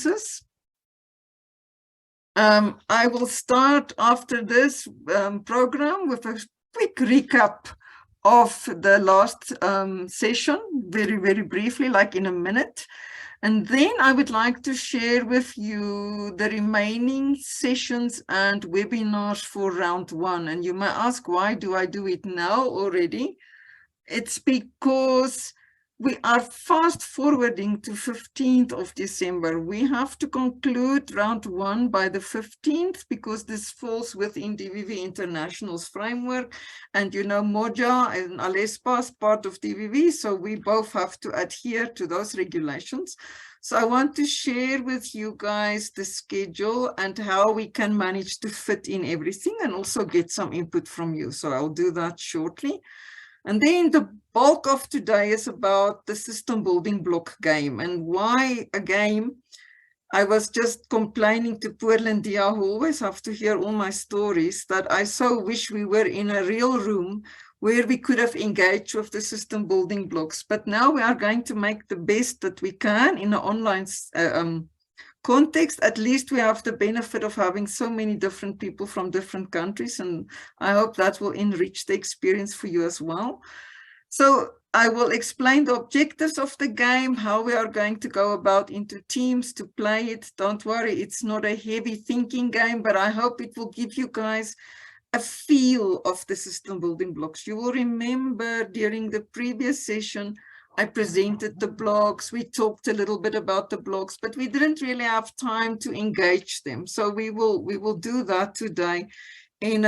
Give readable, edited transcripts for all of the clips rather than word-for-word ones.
responses. I will start after this program with a quick recap of the last session, very, very briefly, like in a minute. And then I would like to share with you the remaining sessions and webinars for round 1. And you may ask, why do I do it now already? It's because we are fast forwarding to 15th of December. We have to conclude round 1 by the 15th because this falls within DVV International's framework. And you know, Moja and ALESBA is part of DVV, so we both have to adhere to those regulations. So I want to share with you guys the schedule and how we can manage to fit in everything and also get some input from you. So I'll do that shortly. And then the bulk of today is about the system building block game. And why a game? I was just complaining to poor Lindia, who always have to hear all my stories, that I so wish we were in a real room where we could have engaged with the system building blocks. But now we are going to make the best that we can in an online context. At least we have the benefit of having so many different people from different countries, and I hope that will enrich the experience for you as well. So I will explain the objectives of the game, how we are going to go about into teams to play it. Don't worry, it's not a heavy thinking game, but I hope it will give you guys a feel of the system building blocks. You will remember during the previous session I presented the blocks, we talked a little bit about the blocks, but we didn't really have time to engage them. So we will do that today in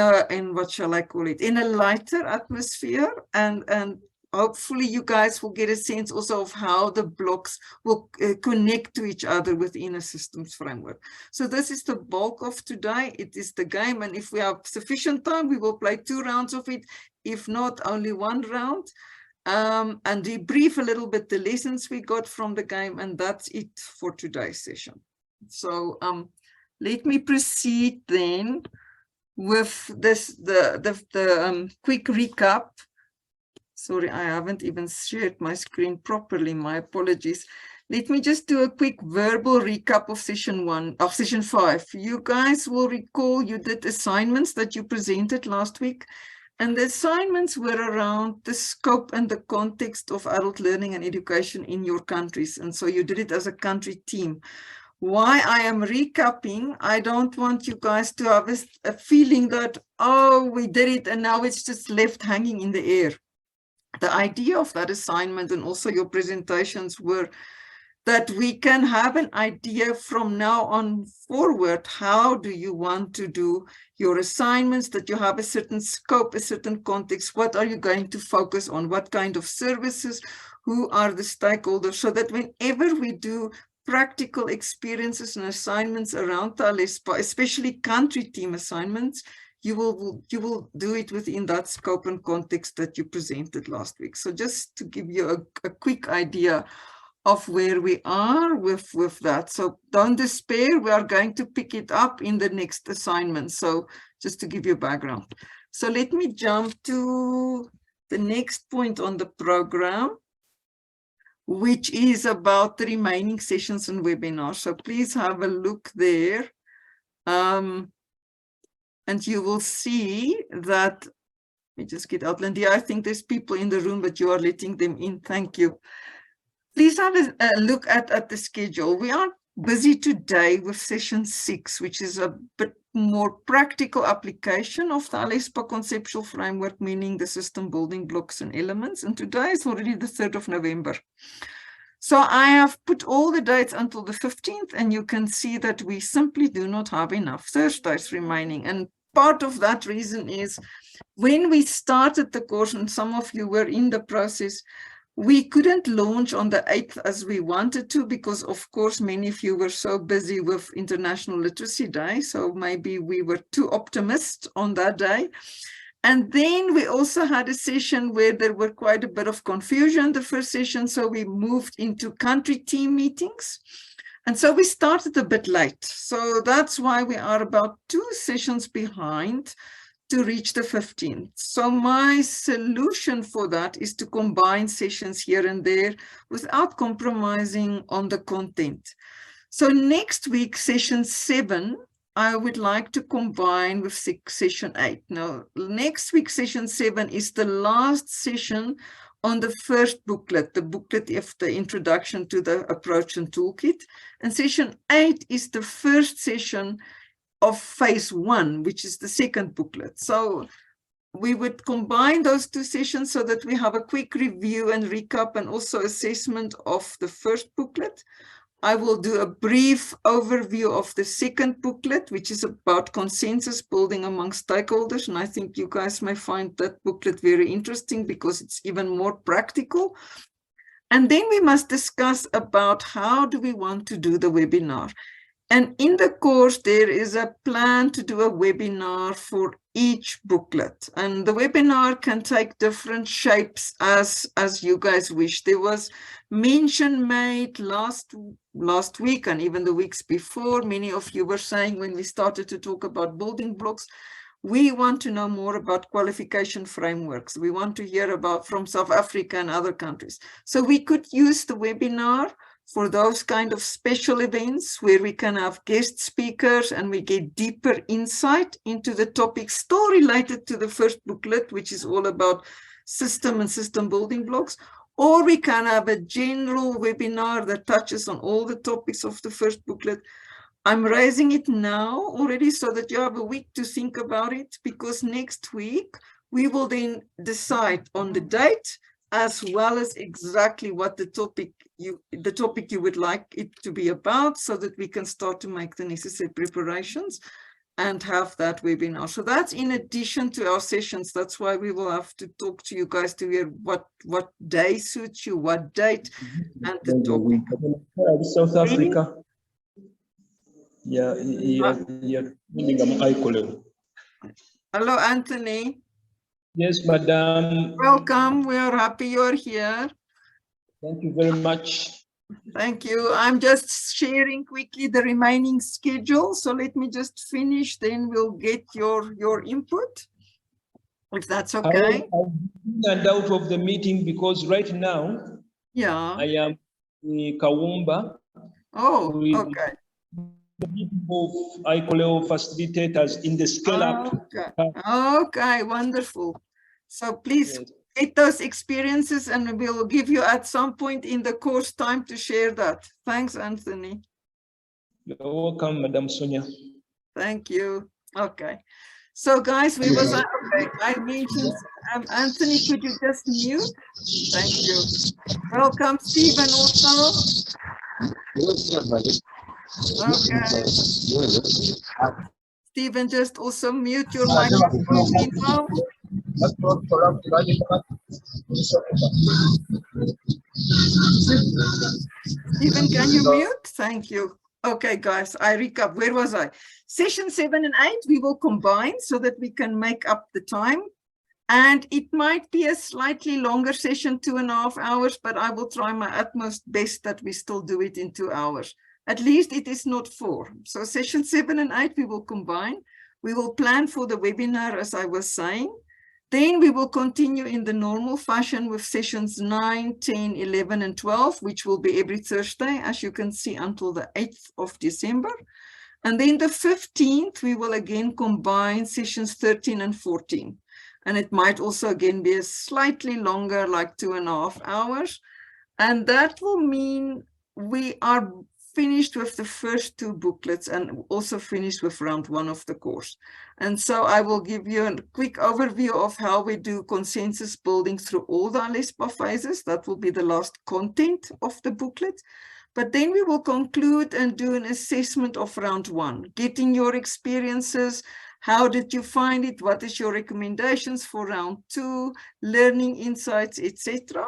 what shall I call it, in a lighter atmosphere, and hopefully you guys will get a sense also of how the blocks will connect to each other within a systems framework. So this is the bulk of today. It is the game, and if we have sufficient time, we will play 2 rounds of it. If not, only 1 round. And debrief a little bit the lessons we got from the game, and that's it for today's session. So let me proceed then with this the quick recap. Sorry, I haven't even shared my screen properly. My apologies. Let me just do a quick verbal recap of session 5. You guys will recall you did assignments that you presented last week. And the assignments were around the scope and the context of adult learning and education in your countries. And so you did it as a country team. Why I am recapping, I don't want you guys to have a feeling that, oh, we did it and now it's just left hanging in the air. The idea of that assignment and also your presentations were that we can have an idea from now on forward, how do you want to do your assignments, that you have a certain scope, a certain context, what are you going to focus on, what kind of services, who are the stakeholders, so that whenever we do practical experiences and assignments around the ALESBA, especially country team assignments, you will do it within that scope and context that you presented last week. So just to give you a quick idea of where we are with that. So don't despair, we are going to pick it up in the next assignment. So just to give you background. So let me jump to the next point on the program, which is about the remaining sessions and webinars. So please have a look there. And you will see that, let me just get out, Lindy. I think there's people in the room, but you are letting them in. Thank you. Please have a look at the schedule. We are busy today with session 6, which is a bit more practical application of the ALESBA conceptual framework, meaning the system building blocks and elements. And today is already the 3rd of November. So I have put all the dates until the 15th, and you can see that we simply do not have enough Thursdays remaining. And part of that reason is when we started the course, and some of you were in the process, we couldn't launch on the 8th as we wanted to, because of course many of you were so busy with International Literacy Day, so maybe we were too optimistic on that day. And then we also had a session where there were quite a bit of confusion, the first session, so we moved into country team meetings. And so we started a bit late. So that's why we are about 2 sessions behind to reach the 15th. So my solution for that is to combine sessions here and there without compromising on the content. So next week, session 7, I would like to combine with session 8. Now, next week, session 7 is the last session on the first booklet, the booklet of the introduction to the approach and toolkit. And session 8 is the first session of phase 1, which is the second booklet. So we would combine those two sessions so that we have a quick review and recap and also assessment of the first booklet. I will do a brief overview of the second booklet, which is about consensus building among stakeholders. And I think you guys may find that booklet very interesting because it's even more practical. And then we must discuss about how do we want to do the webinar. And in the course, there is a plan to do a webinar for each booklet. And the webinar can take different shapes as you guys wish. There was mention made last week and even the weeks before. Many of you were saying when we started to talk about building blocks, we want to know more about qualification frameworks. We want to hear about from South Africa and other countries. So we could use the webinar for those kind of special events where we can have guest speakers and we get deeper insight into the topics still related to the first booklet, which is all about system and system building blocks. Or we can have a general webinar that touches on all the topics of the first booklet. I'm raising it now already so that you have a week to think about it, because next week we will then decide on the date as well as exactly what the topic you would like it to be about, so that we can start to make the necessary preparations and have that webinar. So that's in addition to our sessions. That's why we will have to talk to you guys to hear what day suits you, what date, and the topic. South Africa. Yeah. Hello, Anthony. Yes, madam. Welcome. We are happy you're here. Thank you very much. Thank you. I'm just sharing quickly the remaining schedule. So let me just finish, then we'll get your input, if that's okay. I'm in out of the meeting because right now, yeah, I am in Kawumba. Oh, okay. Of ICOLEO facilitators in the scale up. Okay, wonderful. So please get those experiences and we'll give you at some point in the course time to share that. Thanks, Anthony. You're welcome, Madam Sonia. Thank you. Okay. So guys, we was okay. I mentioned Anthony, could you just mute? Thank you. Welcome, Stephen, also. Okay. Stephen, just also mute your microphone. Stephen, can you mute? Thank you. Okay, guys, I recap. Where was I? Session 7 and 8, we will combine so that we can make up the time. And it might be a slightly longer session, 2.5 hours, but I will try my utmost best that we still do it in 2 hours. At least it is not 4. So session 7 and 8, we will combine. We will plan for the webinar, as I was saying. Then we will continue in the normal fashion with sessions 9, 10, 11, and 12, which will be every Thursday, as you can see, until the 8th of December. And then the 15th, we will again combine sessions 13 and 14. And it might also again be a slightly longer, like 2.5 hours. And that will mean we are finished with the first 2 booklets and also finished with round 1 of the course. And so I will give you a quick overview of how we do consensus building through all the ALESBA phases. That will be the last content of the booklet. But then we will conclude and do an assessment of round 1, getting your experiences. How did you find it? What is your recommendations for round 2, learning insights, etc.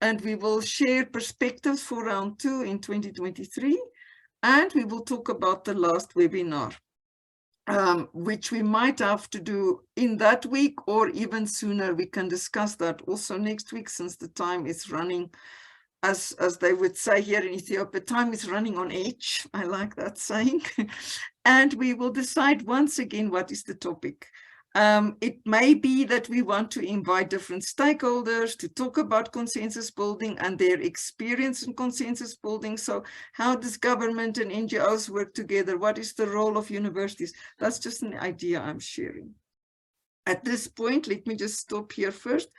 And we will share perspectives for round 2 in 2023. And we will talk about the last webinar, which we might have to do in that week or even sooner. We can discuss that also next week, since the time is running, as they would say here in Ethiopia, time is running on edge. I like that saying. And we will decide once again what is the topic. It may be that we want to invite different stakeholders to talk about consensus building and their experience in consensus building. So how does government and NGOs work together? What is the role of universities? That's just an idea I'm sharing. At this point, let me just stop here first.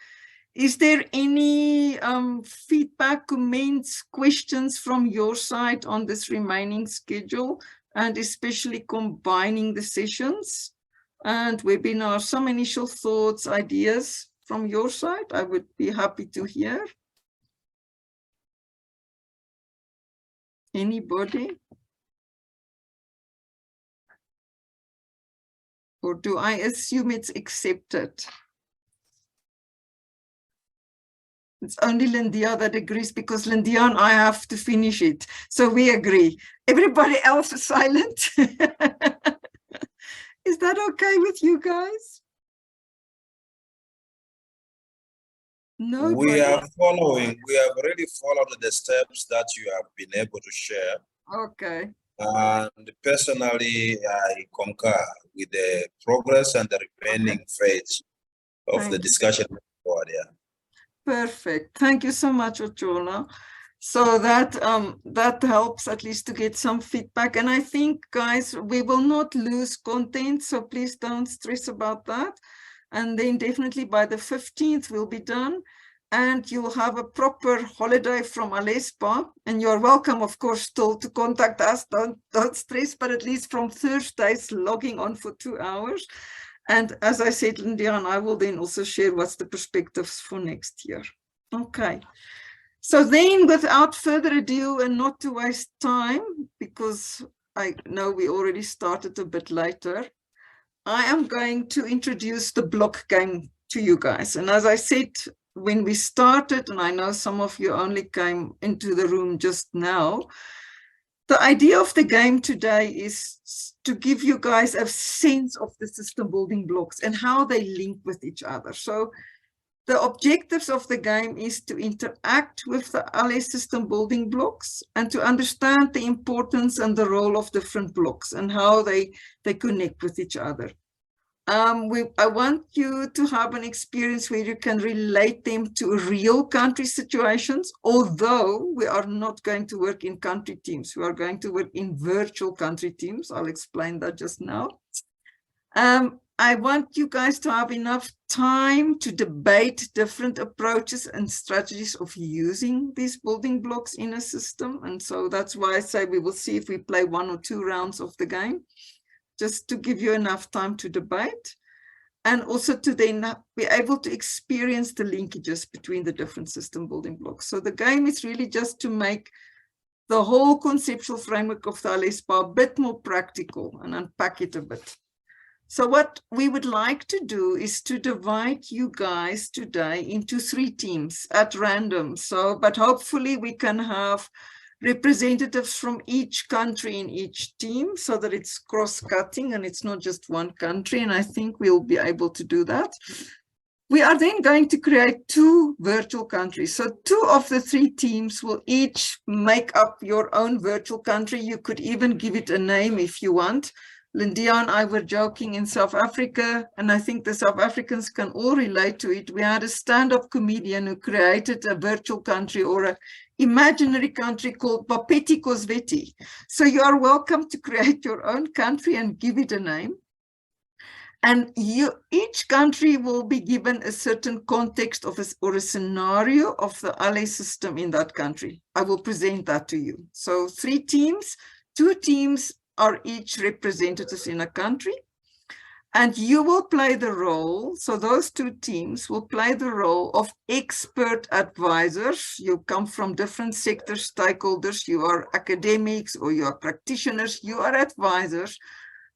Is there any feedback, comments, questions from your side on this remaining schedule, and especially combining the sessions and webinars? Some initial thoughts, ideas from your side, I would be happy to hear. Anybody? Or do I assume it's accepted? It's only Lindia that agrees, because Lindia and I have to finish it. So we agree. Everybody else is silent. Is that okay with you guys? No. We are following. We have already followed the steps that you have been able to share. Okay. And personally, I concur with the progress and the remaining phase of the discussion. Yeah. Perfect. Thank you so much, Ochola. So that helps at least to get some feedback. And I think, guys, we will not lose content, so please don't stress about that. And then definitely by the 15th we'll be done, and you'll have a proper holiday from ALESBA. And you're welcome, of course, still to contact us. Don't stress, but at least from Thursdays, logging on for 2 hours. And as I said, Lindia and I will then also share what's the perspectives for next year. Okay. So then, without further ado, and not to waste time, because I know we already started a bit later, I am going to introduce the block game to you guys. And as I said, when we started, and I know some of you only came into the room just now, the idea of the game today is to give you guys a sense of the system building blocks and how they link with each other. So the objectives of the game is to interact with the ALES system building blocks and to understand the importance and the role of different blocks and how they connect with each other. I want you to have an experience where you can relate them to real country situations, although we are not going to work in country teams. We are going to work in virtual country teams. I'll explain that just now. I want you guys to have enough time to debate different approaches and strategies of using these building blocks in a system. And so that's why I say we will see if we play 1 or 2 rounds of the game, just to give you enough time to debate, and also to then be able to experience the linkages between the different system building blocks. So the game is really just to make the whole conceptual framework of the ALESBA a bit more practical and unpack it a bit. So what we would like to do is to divide you guys today into 3 teams at random. So, but hopefully we can have representatives from each country in each team so that it's cross-cutting and it's not just one country. And I think we'll be able to do that. We are then going to create 2 virtual countries. So 2 of the 3 teams will each make up your own virtual country. You could even give it a name if you want. Lindia and I were joking in South Africa, and I think the South Africans can all relate to it. We had a stand-up comedian who created a virtual country or an imaginary country called Papeti Kosveti. So you are welcome to create your own country and give it a name. And each country will be given a certain context of or a scenario of the ALES system in that country. I will present that to you. So 3 teams, 2 teams are each representatives in a country, and you will play the role. So those 2 teams will play the role of expert advisors. You come from different sector stakeholders. You are academics or you are practitioners. You are advisors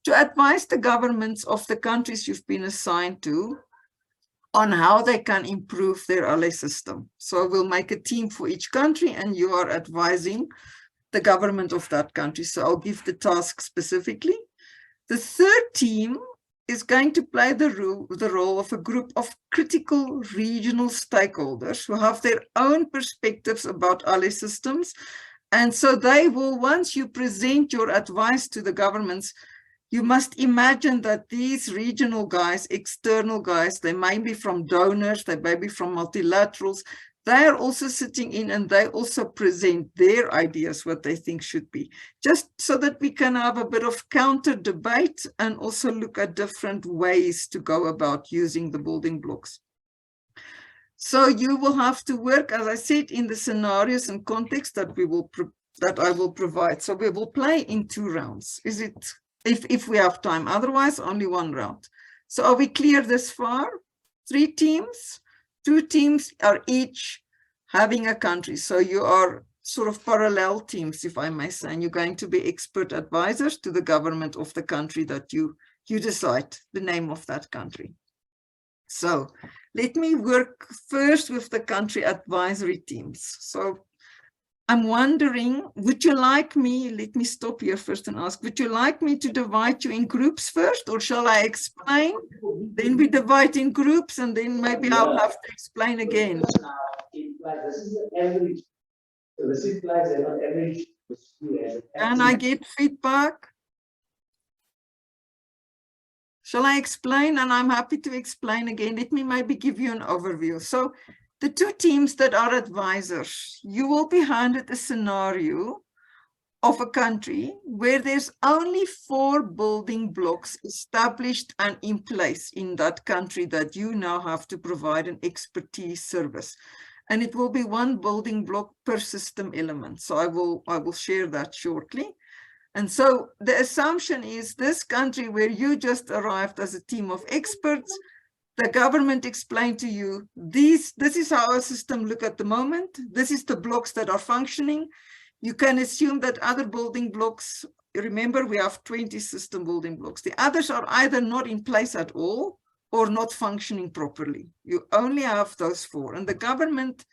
to advise the governments of the countries you've been assigned to on how they can improve their ALES system. So we'll make a team for each country, and you are advising the government of that country. So I'll give the task specifically. The 3rd team is going to play the role of a group of critical regional stakeholders who have their own perspectives about ALES systems. And so they will, once you present your advice to the governments, You must imagine that these regional guys, external guys, they may be from donors, they may be from multilaterals, they are also sitting in and they also present their ideas, what they think should be, just so that we can have a bit of counter debate and also look at different ways to go about using the building blocks. So you will have to work, as I said, in the scenarios and context that I will provide. So we will play in 2 rounds. Is it, if we have time, otherwise only 1 round. So are we clear this far? 3 teams, 2 teams are each having a country. So you are sort of parallel teams, if I may say, and you're going to be expert advisors to the government of the country that you decide the name of that country. So let me work first with the country advisory teams. So I'm wondering, would you like me, let me stop here first and ask, would you like me to divide you in groups first, or shall I explain? Then we divide in groups and then maybe I'll have to explain again. Can I get feedback? Shall I explain? And I'm happy to explain again. Let me maybe give you an overview. So the 2 teams that are advisors, you will be handed a scenario of a country where there's only 4 building blocks established and in place in that country that you now have to provide an expertise service. And it will be 1 building block per system element. So I will share that shortly. And so the assumption is this country where you just arrived as a team of experts, the government explained to you, this is how our system look at the moment. This is the blocks that are functioning. You can assume that other building blocks, remember we have 20 system building blocks. The others are either not in place at all or not functioning properly. You only have those 4. And the government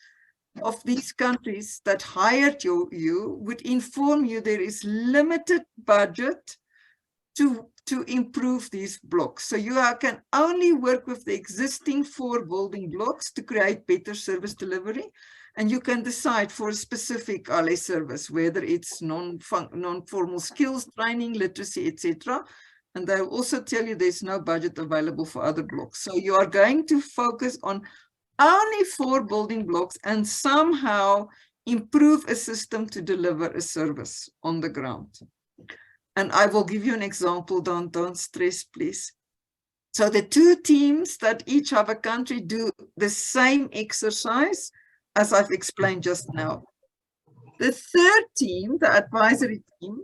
of these countries that hired you would inform you there is limited budget to improve these blocks. So you can only work with the existing 4 building blocks to create better service delivery. And you can decide for a specific ALES service, whether it's non-formal skills, training, literacy, etc. And they'll also tell you there's no budget available for other blocks. So you are going to focus on only 4 building blocks and somehow improve a system to deliver a service on the ground. And I will give you an example, don't stress, please. So the 2 teams that each have a country do the same exercise as I've explained just now. The 3rd team, the advisory team,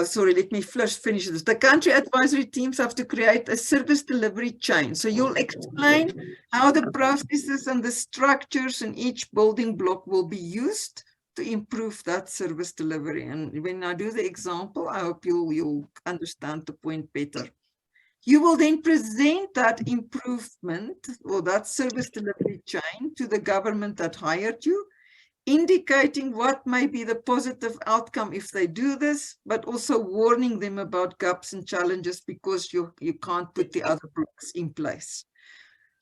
sorry, let me first finish this. The country advisory teams have to create a service delivery chain. So you'll explain how the processes and the structures in each building block will be used to improve that service delivery. And when I do the example, I hope you'll understand the point better. You will then present that improvement or that service delivery chain to the government that hired you, indicating what may be the positive outcome if they do this, but also warning them about gaps and challenges because you can't put the other blocks in place.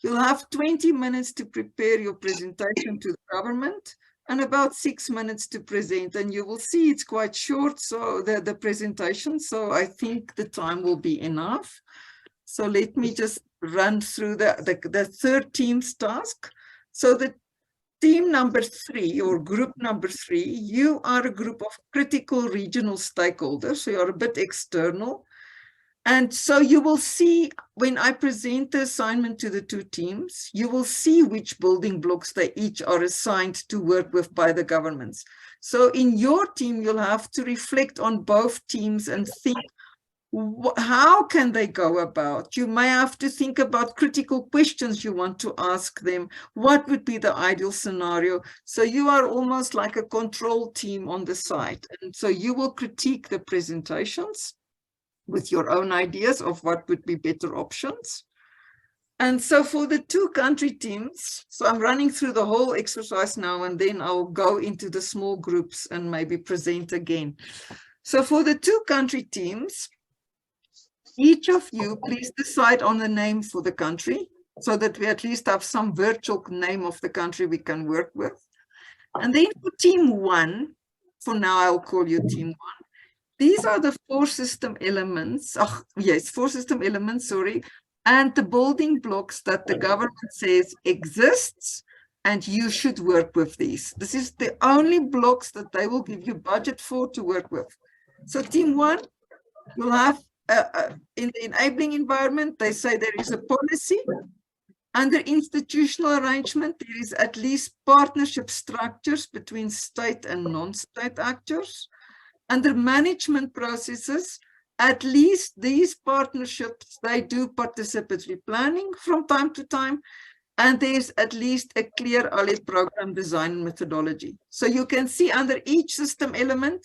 You'll have 20 minutes to prepare your presentation to the government and about 6 minutes to present. And you will see it's quite short, so the presentation, so I think the time will be enough. So let me just run through the 3rd team's task. So the team number 3 or group number 3, you are a group of critical regional stakeholders, so you're a bit external. And so you will see when I present the assignment to the 2 teams, you will see which building blocks they each are assigned to work with by the governments. So in your team, you'll have to reflect on both teams and think, how can they go about? You may have to think about critical questions you want to ask them. What would be the ideal scenario? So you are almost like a control team on the side. And so you will critique the presentations with your own ideas of what would be better options. And so for the 2 country teams, so I'm running through the whole exercise now, and then I'll go into the small groups and maybe present again. So for the 2 country teams, each of you, please decide on the name for the country so that we at least have some virtual name of the country we can work with. And then for team 1, for now I'll call you team 1, these are the four system elements. Four system elements, sorry. And the building blocks that the government says exists, and you should work with these. This is the only blocks that they will give you budget for to work with. So team one, you'll have in the enabling environment, they say there is a policy. Under institutional arrangement, there is at least partnership structures between state and non-state actors. Under management processes, at least these partnerships, they do participatory planning from time to time, and there's at least a clear ALE program design methodology. So you can see under each system element,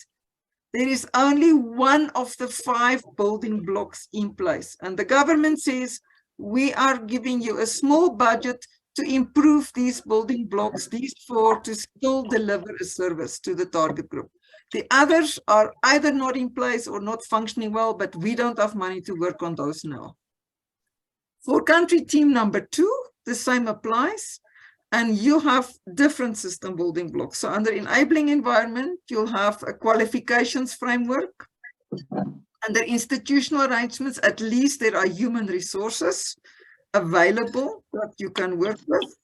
there is only one of the 5 building blocks in place. And the government says, we are giving you a small budget to improve these building blocks, these 4, to still deliver a service to the target group. The others are either not in place or not functioning well, but we don't have money to work on those now. For country team number 2, the same applies, and you have different system building blocks. So under enabling environment, you'll have a qualifications framework. Under institutional arrangements, at least there are human resources available that you can work with.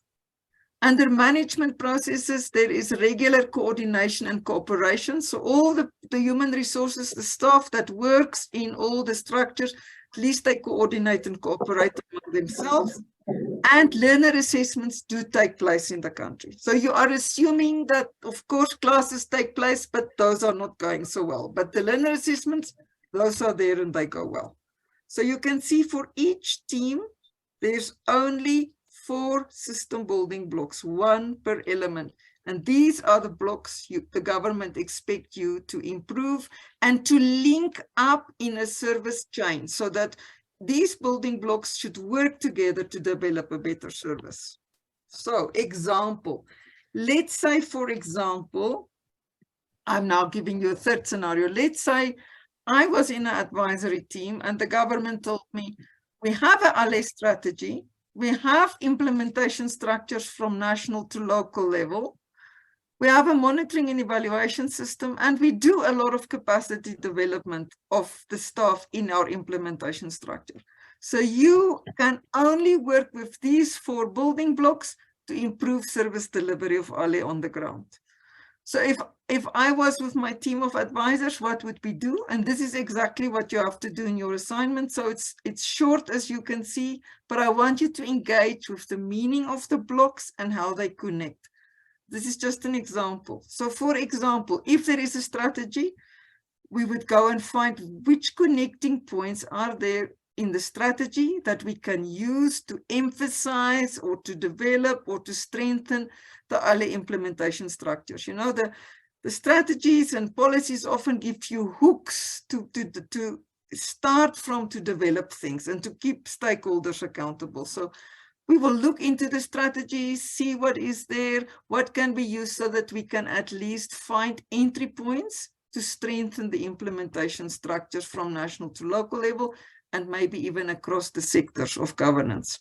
Under management processes, there is regular coordination and cooperation. So all the human resources, the staff that works in all the structures, at least they coordinate and cooperate among themselves. And learner assessments do take place in the country. So you are assuming that, of course, classes take place, but those are not going so well. But the learner assessments, those are there and they go well. So you can see for each team, there's only 4 system building blocks, 1 per element. And these are the blocks the government expect you to improve and to link up in a service chain so that these building blocks should work together to develop a better service. So, example, let's say, for example, I'm now giving you a third scenario. Let's say I was in an advisory team and the government told me, we have an ALE strategy, we have implementation structures from national to local level, we have a monitoring and evaluation system, and we do a lot of capacity development of the staff in our implementation structure. So you can only work with these 4 building blocks to improve service delivery of ALE on the ground. So if I was with my team of advisors, what would we do? And this is exactly what you have to do in your assignment. So it's short, as you can see, but I want you to engage with the meaning of the blocks and how they connect. This is just an example. So for example, if there is a strategy, we would go and find which connecting points are there in the strategy that we can use to emphasize or to develop or to strengthen the ALE implementation structures. You know, the strategies and policies often give you hooks to start from to develop things and to keep stakeholders accountable. So we will look into the strategies, see what is there, what can be used so that we can at least find entry points to strengthen the implementation structures from national to local level and maybe even across the sectors of governance.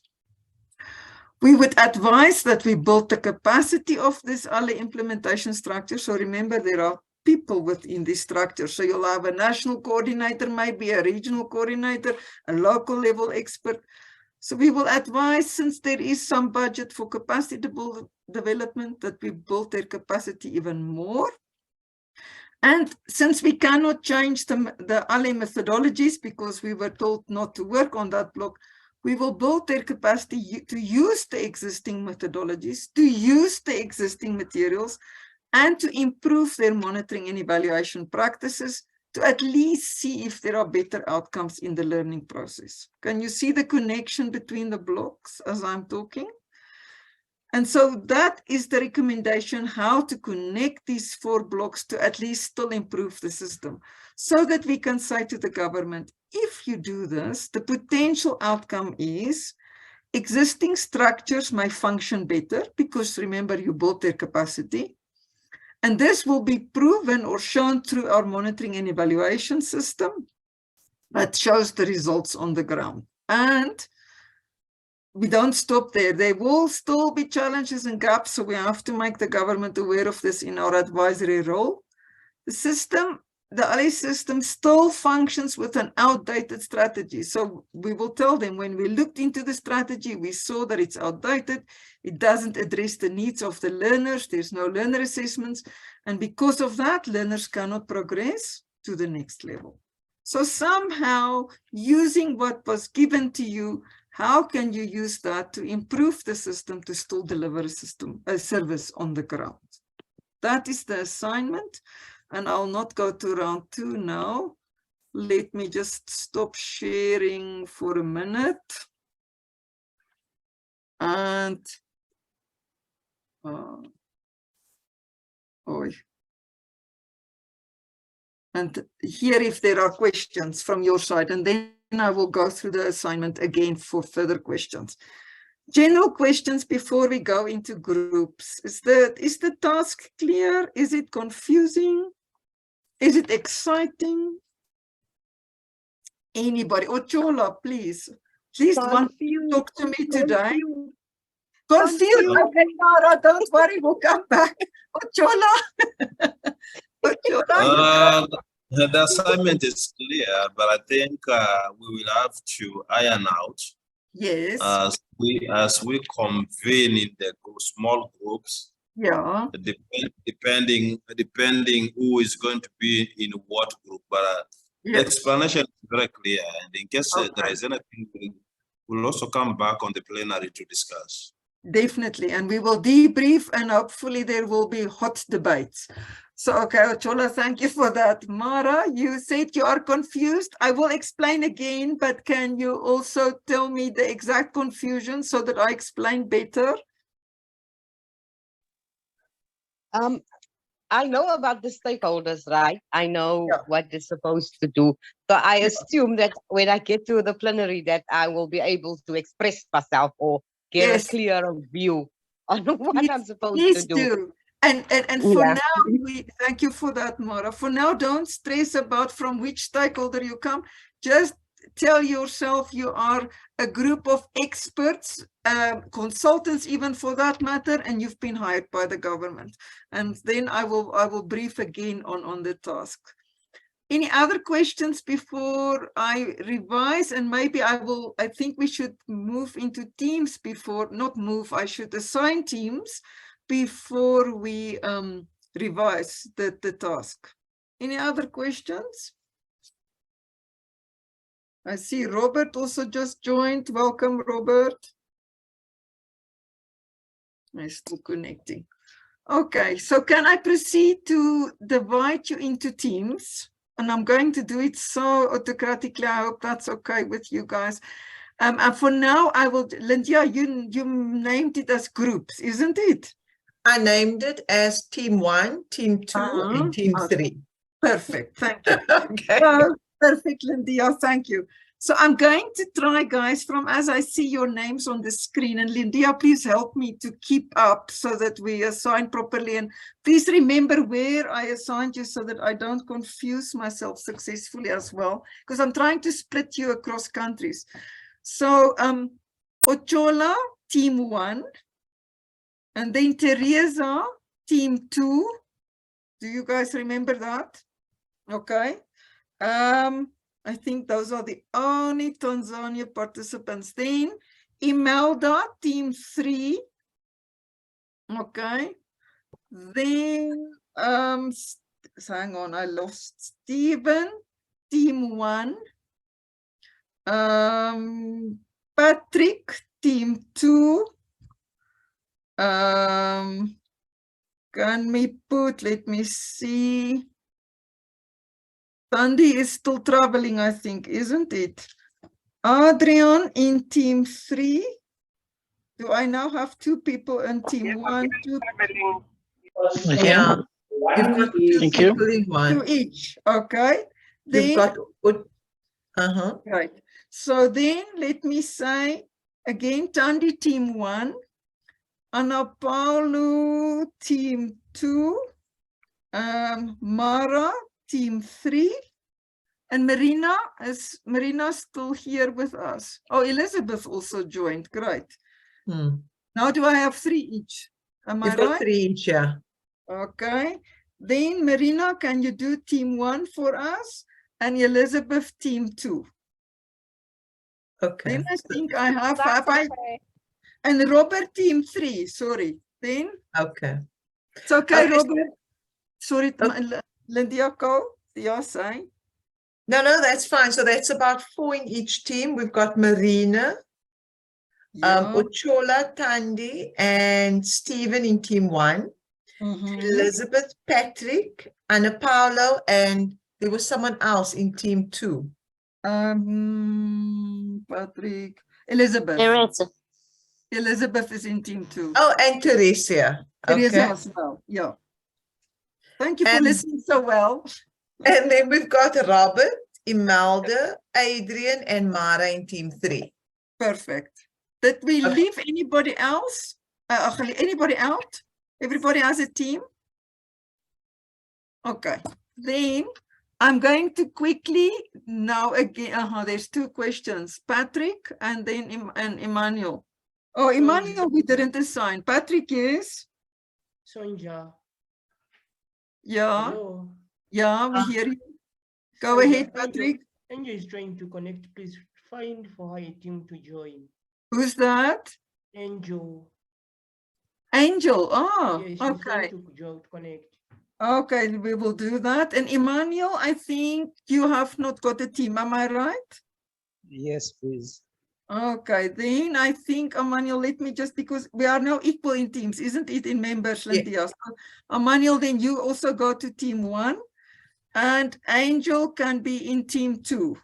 We would advise that we build the capacity of this ALE implementation structure. So remember, there are people within this structure. So you'll have a national coordinator, maybe a regional coordinator, a local level expert. So we will advise, since there is some budget for capacity development, that we build their capacity even more. And since we cannot change the ALE methodologies because we were told not to work on that block, we will build their capacity to use the existing methodologies, to use the existing materials, and to improve their monitoring and evaluation practices to at least see if there are better outcomes in the learning process. Can you see the connection between the blocks as I'm talking? And so that is the recommendation, how to connect these 4 blocks to at least still improve the system, so that we can say to the government, if you do this, the potential outcome is existing structures may function better because remember, you built their capacity. And this will be proven or shown through our monitoring and evaluation system that shows the results on the ground. And we don't stop there. There will still be challenges and gaps, so we have to make the government aware of this in our advisory role. The system the ALES system still functions with an outdated strategy. So we will tell them when we looked into the strategy, we saw that it's outdated. It doesn't address the needs of the learners. There's no learner assessments. And because of that, learners cannot progress to the next level. So somehow using what was given to you, how can you use that to improve the system to still deliver a service on the ground? That is the assignment. And I'll not go to round 2 now. Let me just stop sharing for a minute. And and here if there are questions from your side, and then I will go through the assignment again for further questions. General questions before we go into groups. Is the task clear? Is it confusing? Is it exciting? Anybody? Ochola, please. At least one talk to me today. Confused. Okay, Mara, don't worry, we'll come back. Ochola. Ochola. The assignment is clear, but I think we will have to iron out. Yes. As we convene in the small groups. Yeah. Depending who is going to be in what group, but yes. The explanation is very clear, and in case there is anything, we'll also come back on the plenary to discuss. Definitely, and we will debrief, and hopefully there will be hot debates. So, okay, Ochola, thank you for that. Mara, you said you are confused. I will explain again, but can you also tell me the exact confusion so that I explain better? I know about the stakeholders, right? I know what they're supposed to do. So I assume that when I get to the plenary that I will be able to express myself or get a clearer view on what I'm supposed to do. And for now, we thank you for that, Mara. For now, don't stress about from which stakeholder you come. Just tell yourself you are a group of experts, consultants even for that matter, and you've been hired by the government. And then I will brief again on the task. Any other questions before I revise? And maybe I think we should move into teams before, not move, I should assign teams before we revise the task. Any other questions? I see Robert also just joined. Welcome, Robert. I'm still connecting. Okay, so can I proceed to divide you into teams? And I'm going to do it so autocratically. I hope that's okay with you guys. And for now, I will, Lindia, you named it as groups, isn't it? I named it as Team 1, Team 2, and Team 3. Perfect, thank you. Okay. Perfect, Lindia, thank you. So I'm going to try, guys, from as I see your names on the screen, and Lindia, please help me to keep up so that we assign properly. And please remember where I assigned you so that I don't confuse myself successfully as well, because I'm trying to split you across countries. So Ochola, Team 1, and then Teresa, Team 2. Do you guys remember that? Okay. I think those are the only Tanzania participants. Then Imelda, Team 3. Okay. Then so hang on, I lost Stephen, Team 1. Patrick, Team 2. Can we put, let me see. Sandy is still traveling, I think, isn't it? Adrian in Team 3. Do I now have 2 people in Team 1? 2. Yeah. You've got 2 people in 1. 2 each. Okay. Then, you've got right. So then let me say again, Tandi Team 1, Ana Paulo Team 2, Mara Team 3, and Marina, is Marina still here with us? Oh, Elizabeth also joined. Great. Now do I have 3 each? Am I right? You've got 3 each, yeah. Okay. Then Marina, can you do team 1 for us? And Elizabeth, team 2. Okay. Then I think I have and Robert, team 3. Sorry. Then Okay. it's okay, Okay. Robert. Sorry, Lindia, go. You're saying. No, that's fine. So that's about 4 in each team. We've got Marina, Ochola, Tandy, and Stephen in team 1. Elizabeth, Patrick, Anna Paolo, and there was someone else in team 2. Patrick, Elizabeth. Teresa. Elizabeth is in team 2. Oh, and Teresa. Teresa Okay. as well. Yeah. Thank you for listening so well. And then we've got Robert, Imelda, Adrian, and Mara in team 3. Perfect. Did we leave anybody else? Anybody out? Everybody has a team? Okay. Then I'm going to quickly now again. There's 2 questions. Patrick and then Emmanuel. Oh, Emmanuel, we didn't assign. Patrick, yes? Sonja. Yeah. Hello. Yeah, we hear you. Go Sonja, ahead, Patrick. Angel is trying to connect. Please find for her a team to join. Who's that? Angel. Angel. Oh, Yes, she's okay. trying to connect. Okay, we will do that. And Emmanuel, I think you have not got a team. Am I right? Yes, please. Okay, then I think, Emmanuel, let me just, because we are now equal in teams, isn't it, in members, Lindia? So, Emmanuel, then you also go to team 1, and Angel can be in team 2.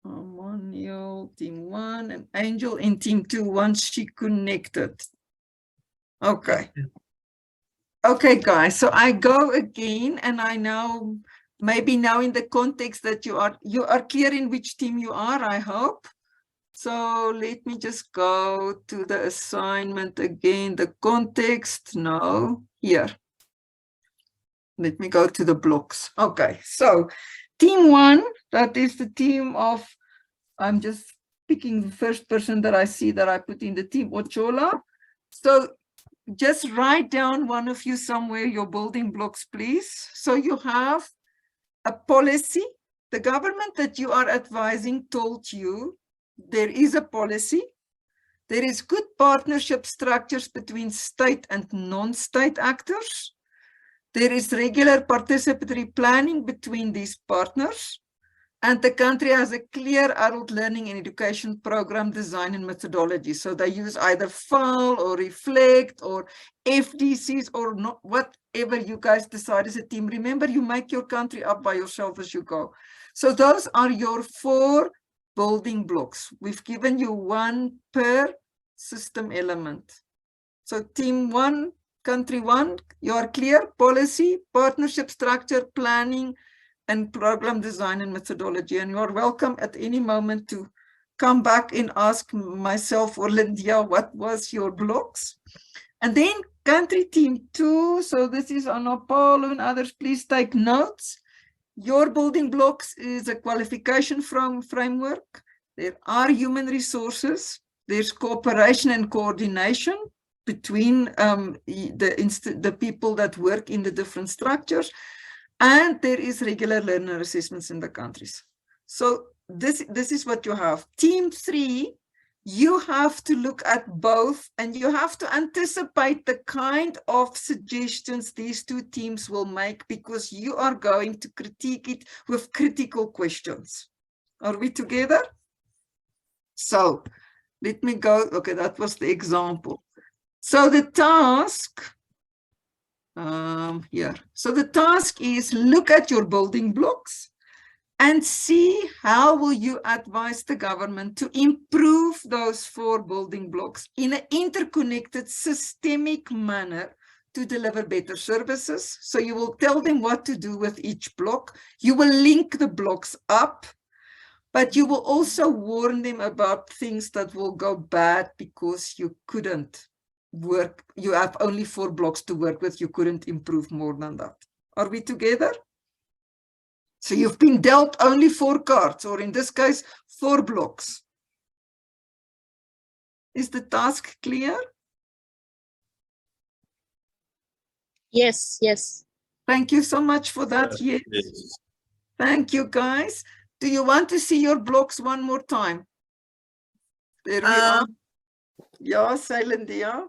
Emmanuel, team 1, and Angel in team 2 once she connected. Okay. Okay, guys, so I go again, and I now, maybe now in the context that you are clear in which team you are, I hope. So let me just go to the assignment again, the context, no, here. Let me go to the blocks. Okay, so team 1, that is the team of, I'm just picking the first person that I see that I put in the team, Ochola. So just write down, one of you somewhere, your building blocks, please. So you have a policy. The government that you are advising told you there is a policy. There is good partnership structures between state and non-state actors. There is regular participatory planning between these partners. And the country has a clear adult learning and education program design and methodology. So they use either FAL or Reflect or FDCs or not, whatever you guys decide as a team. Remember, you make your country up by yourself as you go. So those are your 4 building blocks. We've given you 1 per system element. So team 1, country 1, you are clear: policy, partnership structure, planning, and program design and methodology. And you are welcome at any moment to come back and ask myself or Lindia, what was your blocks? And then country team 2, so this is Anna Paolo and others, please take notes. Your building blocks is a qualification framework. There are human resources. There's cooperation and coordination between the people that work in the different structures. And there is regular learner assessments in the countries. So this is what you have. Team 3, you have to look at both, and you have to anticipate the kind of suggestions these 2 teams will make, because you are going to critique it with critical questions. Are we together? So let me go. Okay, that was the example. So the task here. So the task is look at your building blocks and see how will you advise the government to improve those 4 building blocks in an interconnected, systemic manner to deliver better services. So you will tell them what to do with each block. You will link the blocks up, but you will also warn them about things that will go bad because you couldn't work, you have only 4 blocks to work with, you couldn't improve more than that. Are we together? So you've been dealt only 4 cards, or in this case, 4 blocks. Is the task clear? Yes, yes. Thank you so much for that. Yes. Yes. Thank you, guys. Do you want to see your blocks one more time? There we are. Yeah, Lindia.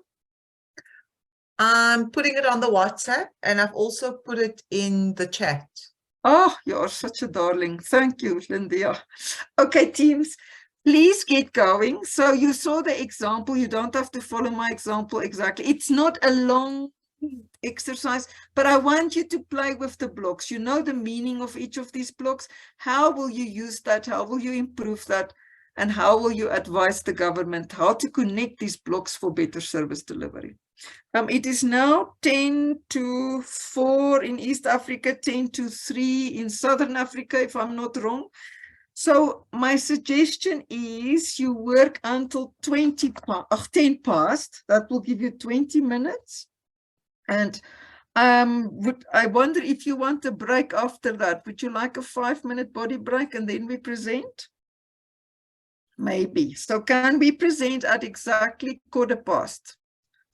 I'm putting it on the WhatsApp and I've also put it in the chat. Oh, you're such a darling. Thank you, Lindia. Okay, teams, please get going. So you saw the example. You don't have to follow my example exactly. It's not a long exercise, but I want you to play with the blocks. You know the meaning of each of these blocks. How will you use that? How will you improve that? And how will you advise the government how to connect these blocks for better service delivery? It is now 10 to 4 in East Africa, 10 to 3 in Southern Africa, if I'm not wrong. So my suggestion is you work until 10 past. That will give you 20 minutes. And I wonder if you want a break after that. Would you like a 5-minute body break and then we present? Maybe. So can we present at exactly 15:15?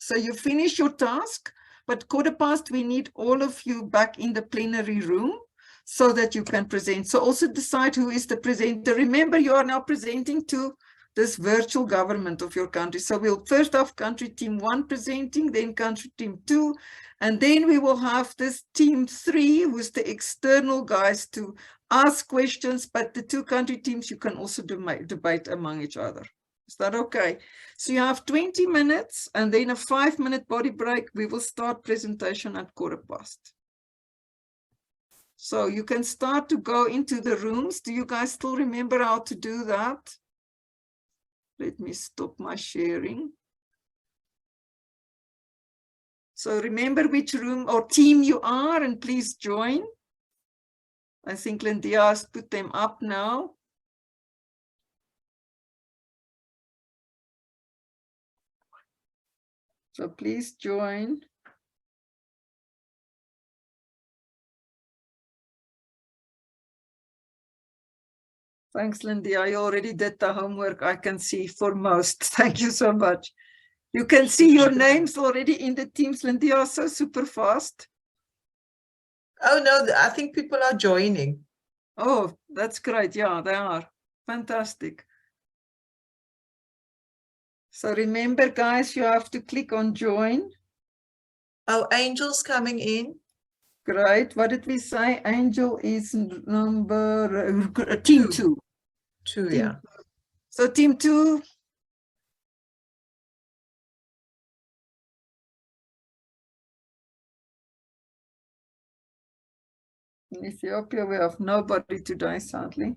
So you finish your task, but 15:15, we need all of you back in the plenary room so that you can present. So also decide who is the presenter. Remember, you are now presenting to this virtual government of your country. So we'll first have country team 1 presenting, then country team 2, and then we will have this team 3, who's the external guys to ask questions, but the 2 country teams, you can also debate among each other. Is that okay? So you have 20 minutes and then a 5-minute body break. We will start presentation at 15:15. So you can start to go into the rooms. Do you guys still remember how to do that? Let me stop my sharing. So remember which room or team you are and please join. I think Lindia has put them up now. So please join. Thanks, Lindy. I already did the homework, I can see, for most. Thank you so much. You can see your names already in the teams. Lindy are so super fast. Oh, no, I think people are joining. Oh, that's great. Yeah, they are. Fantastic. So remember, guys, you have to click on join. Oh, Angel's coming in. Great. What did we say? Angel is number team 2. 2, yeah. So team 2. In Ethiopia, we have nobody today, sadly.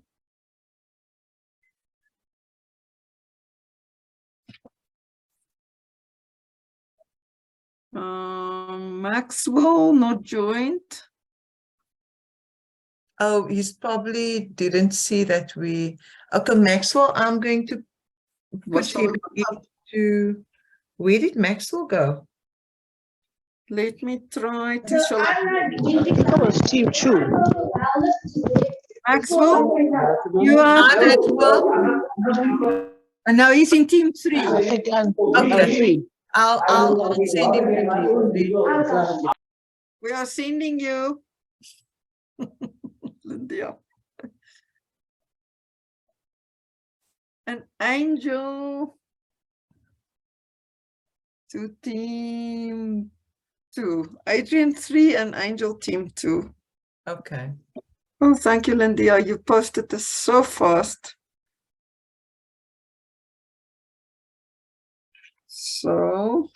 Maxwell, not joined. Oh, he's probably didn't see that we... Okay, Maxwell, I'm going to put him into... Where did Maxwell go? Let me try to show. That was team 2. Maxwell, you are... And now he's in team 3. Okay. I'll send him quickly. We are sending you. Lindia. An Angel to team 2. Adrian 3 and Angel team 2. Okay. Oh, thank you, Lindia. You posted this so fast. So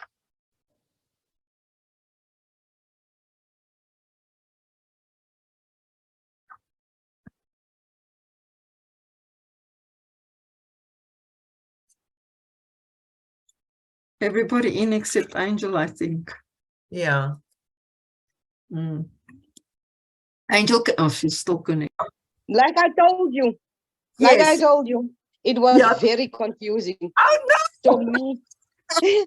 everybody in except Angel, I think. Yeah. Angel, oh, she's still connected. Like I told you. Like I told you. It was very confusing. Oh, no! To me. To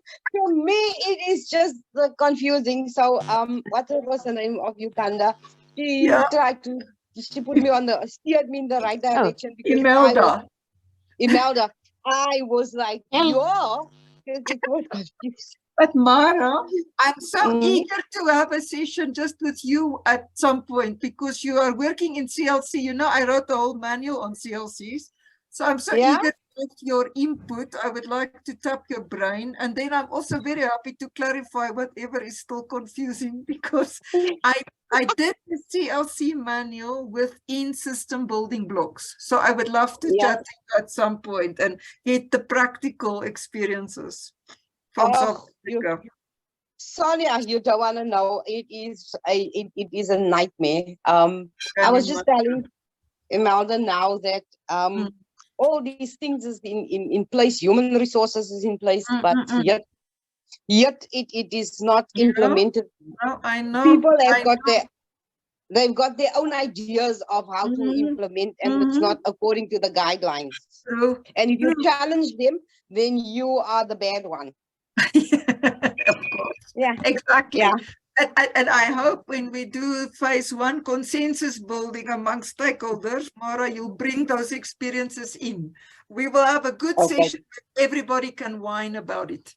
me, it is just confusing. So, what was the name of Uganda? She tried to, she put me on the, steered me in the right direction. Imelda. Imelda. I was like, yo, because it was confusing. But Mara, I'm so eager to have a session just with you at some point because you are working in CLC. You know, I wrote the whole manual on CLCs. So I'm so eager with your input. I would like to tap your brain. And then I'm also very happy to clarify whatever is still confusing because I did the CLC manual within system building blocks. So I would love to chat at some point and get the practical experiences from South Africa. Sonia, you don't want to know. It is a nightmare. I was just telling Imelda now that all these things is in place, human resources is in place, but yet it is not implemented. No, I know. People have they've got their own ideas of how to implement, and it's not according to the guidelines. True. And if you challenge them, then you are the bad one. Of course. Yeah. Exactly. Yeah. And I hope when we do phase 1 consensus building among stakeholders, Mara, you'll bring those experiences in. We will have a good session where everybody can whine about it.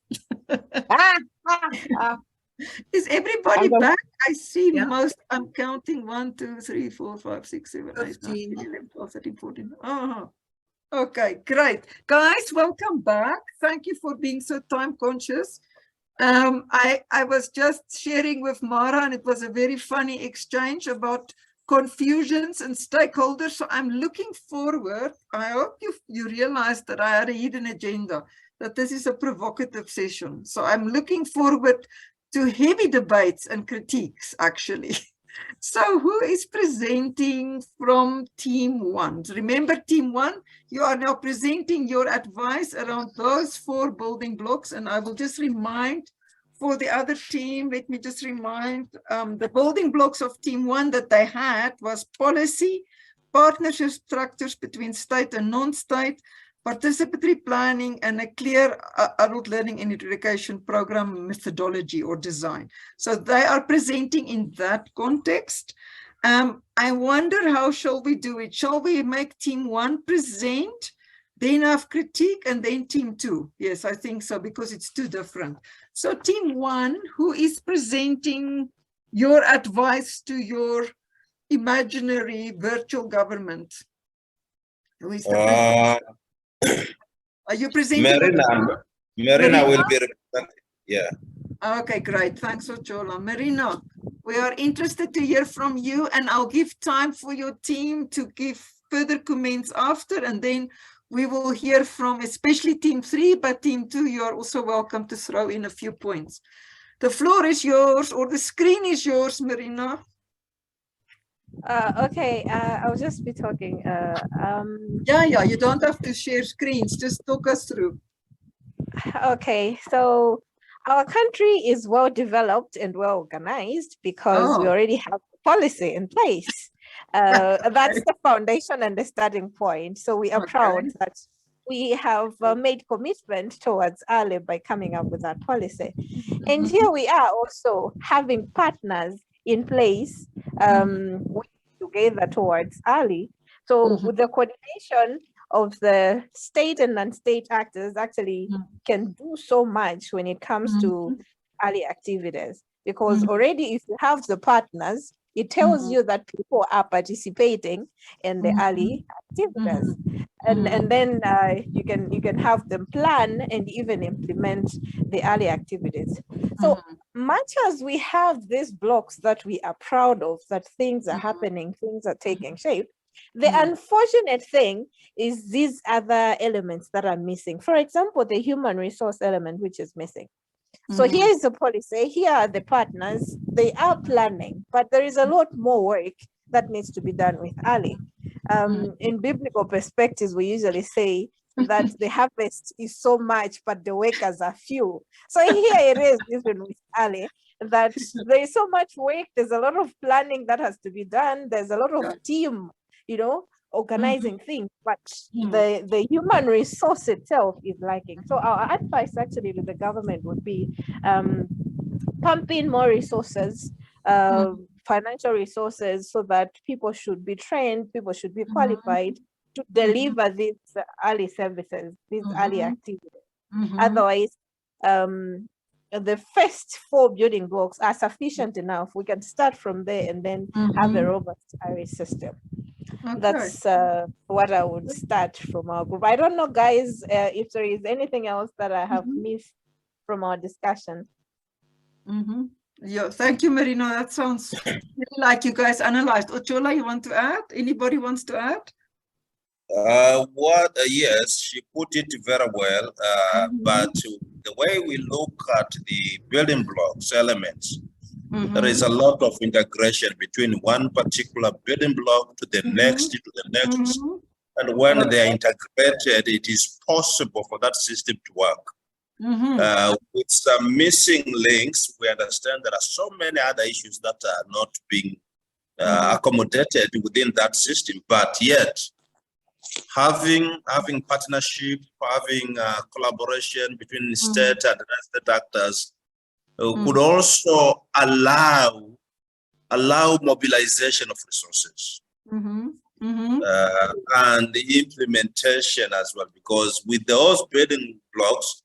Is everybody back? I see most. I'm counting 1, 2, 3, 4, 5, 6, 7, 8, 9, 10, 11, 12, 13, 14. Okay, great. Guys, welcome back. Thank you for being so time conscious. I was just sharing with Mara, and it was a very funny exchange about confusions and stakeholders. So I'm looking forward. I hope you realized that I had a hidden agenda, that this is a provocative session. So I'm looking forward to heavy debates and critiques, actually. So who is presenting from team 1? Remember, team 1, you are now presenting your advice around those 4 building blocks. And I will just remind for the other team, let me just remind the building blocks of team 1 that they had was policy, partnership structures between state and non-state, participatory planning, and a clear adult learning and education program methodology or design. So they are presenting in that context. I wonder, how shall we do it? Shall we make team 1 present, then have critique, and then team 2? Yes, I think so, because it's too different. So team 1, who is presenting your advice to your imaginary virtual government? Who is the Are you presenting? Marina will be representing. Yeah. Okay, great. Thanks, Ochola. Marina, we are interested to hear from you, and I'll give time for your team to give further comments after, and then we will hear from especially team 3, but team 2, you are also welcome to throw in a few points. The floor is yours, or the screen is yours, Marina. Okay, I'll just be talking. Yeah, you don't have to share screens, just talk us through. Okay, so our country is well developed and well organized because we already have a policy in place. That's the foundation and the starting point. So we are proud that we have made commitment towards ALE by coming up with that policy. And here we are also having partners in place together towards ALE. So with the coordination of the state and non-state actors actually can do so much when it comes to ALE activities, because already if you have the partners, it tells you that people are participating in the ALE activities. And then you can have them plan and even implement the ALE activities. So much as we have these blocks that we are proud of, that things are happening, things are taking shape, the unfortunate thing is these other elements that are missing. For example, the human resource element, which is missing. So here is the policy, here are the partners, they are planning, but there is a lot more work that needs to be done with ALE. In biblical perspectives, we usually say that the harvest is so much, but the workers are few. So here it is, even with ALE, that there is so much work, there's a lot of planning that has to be done, there's a lot of team, organizing things, but the human resource itself is lacking. So our advice actually to the government would be pump in more resources, financial resources, so that people should be trained, people should be qualified to deliver these ALE services, these ALE activities. Otherwise, the first 4 building blocks are sufficient enough. We can start from there and then have a robust iris system. Okay. That's what I would start from our group. I don't know, guys, if there is anything else that I have missed from our discussion. Yeah, thank you, Marina. That sounds really like you guys analyzed. Ochola, you want to add? Anybody wants to add? Yes, she put it very well, but the way we look at the building blocks elements, there is a lot of integration between one particular building block to the next, to the next. And when they are integrated, it is possible for that system to work. With some missing links, we understand there are so many other issues that are not being accommodated within that system, but yet having partnership, having collaboration between state and state actors could also allow mobilization of resources and the implementation as well, because with those building blocks,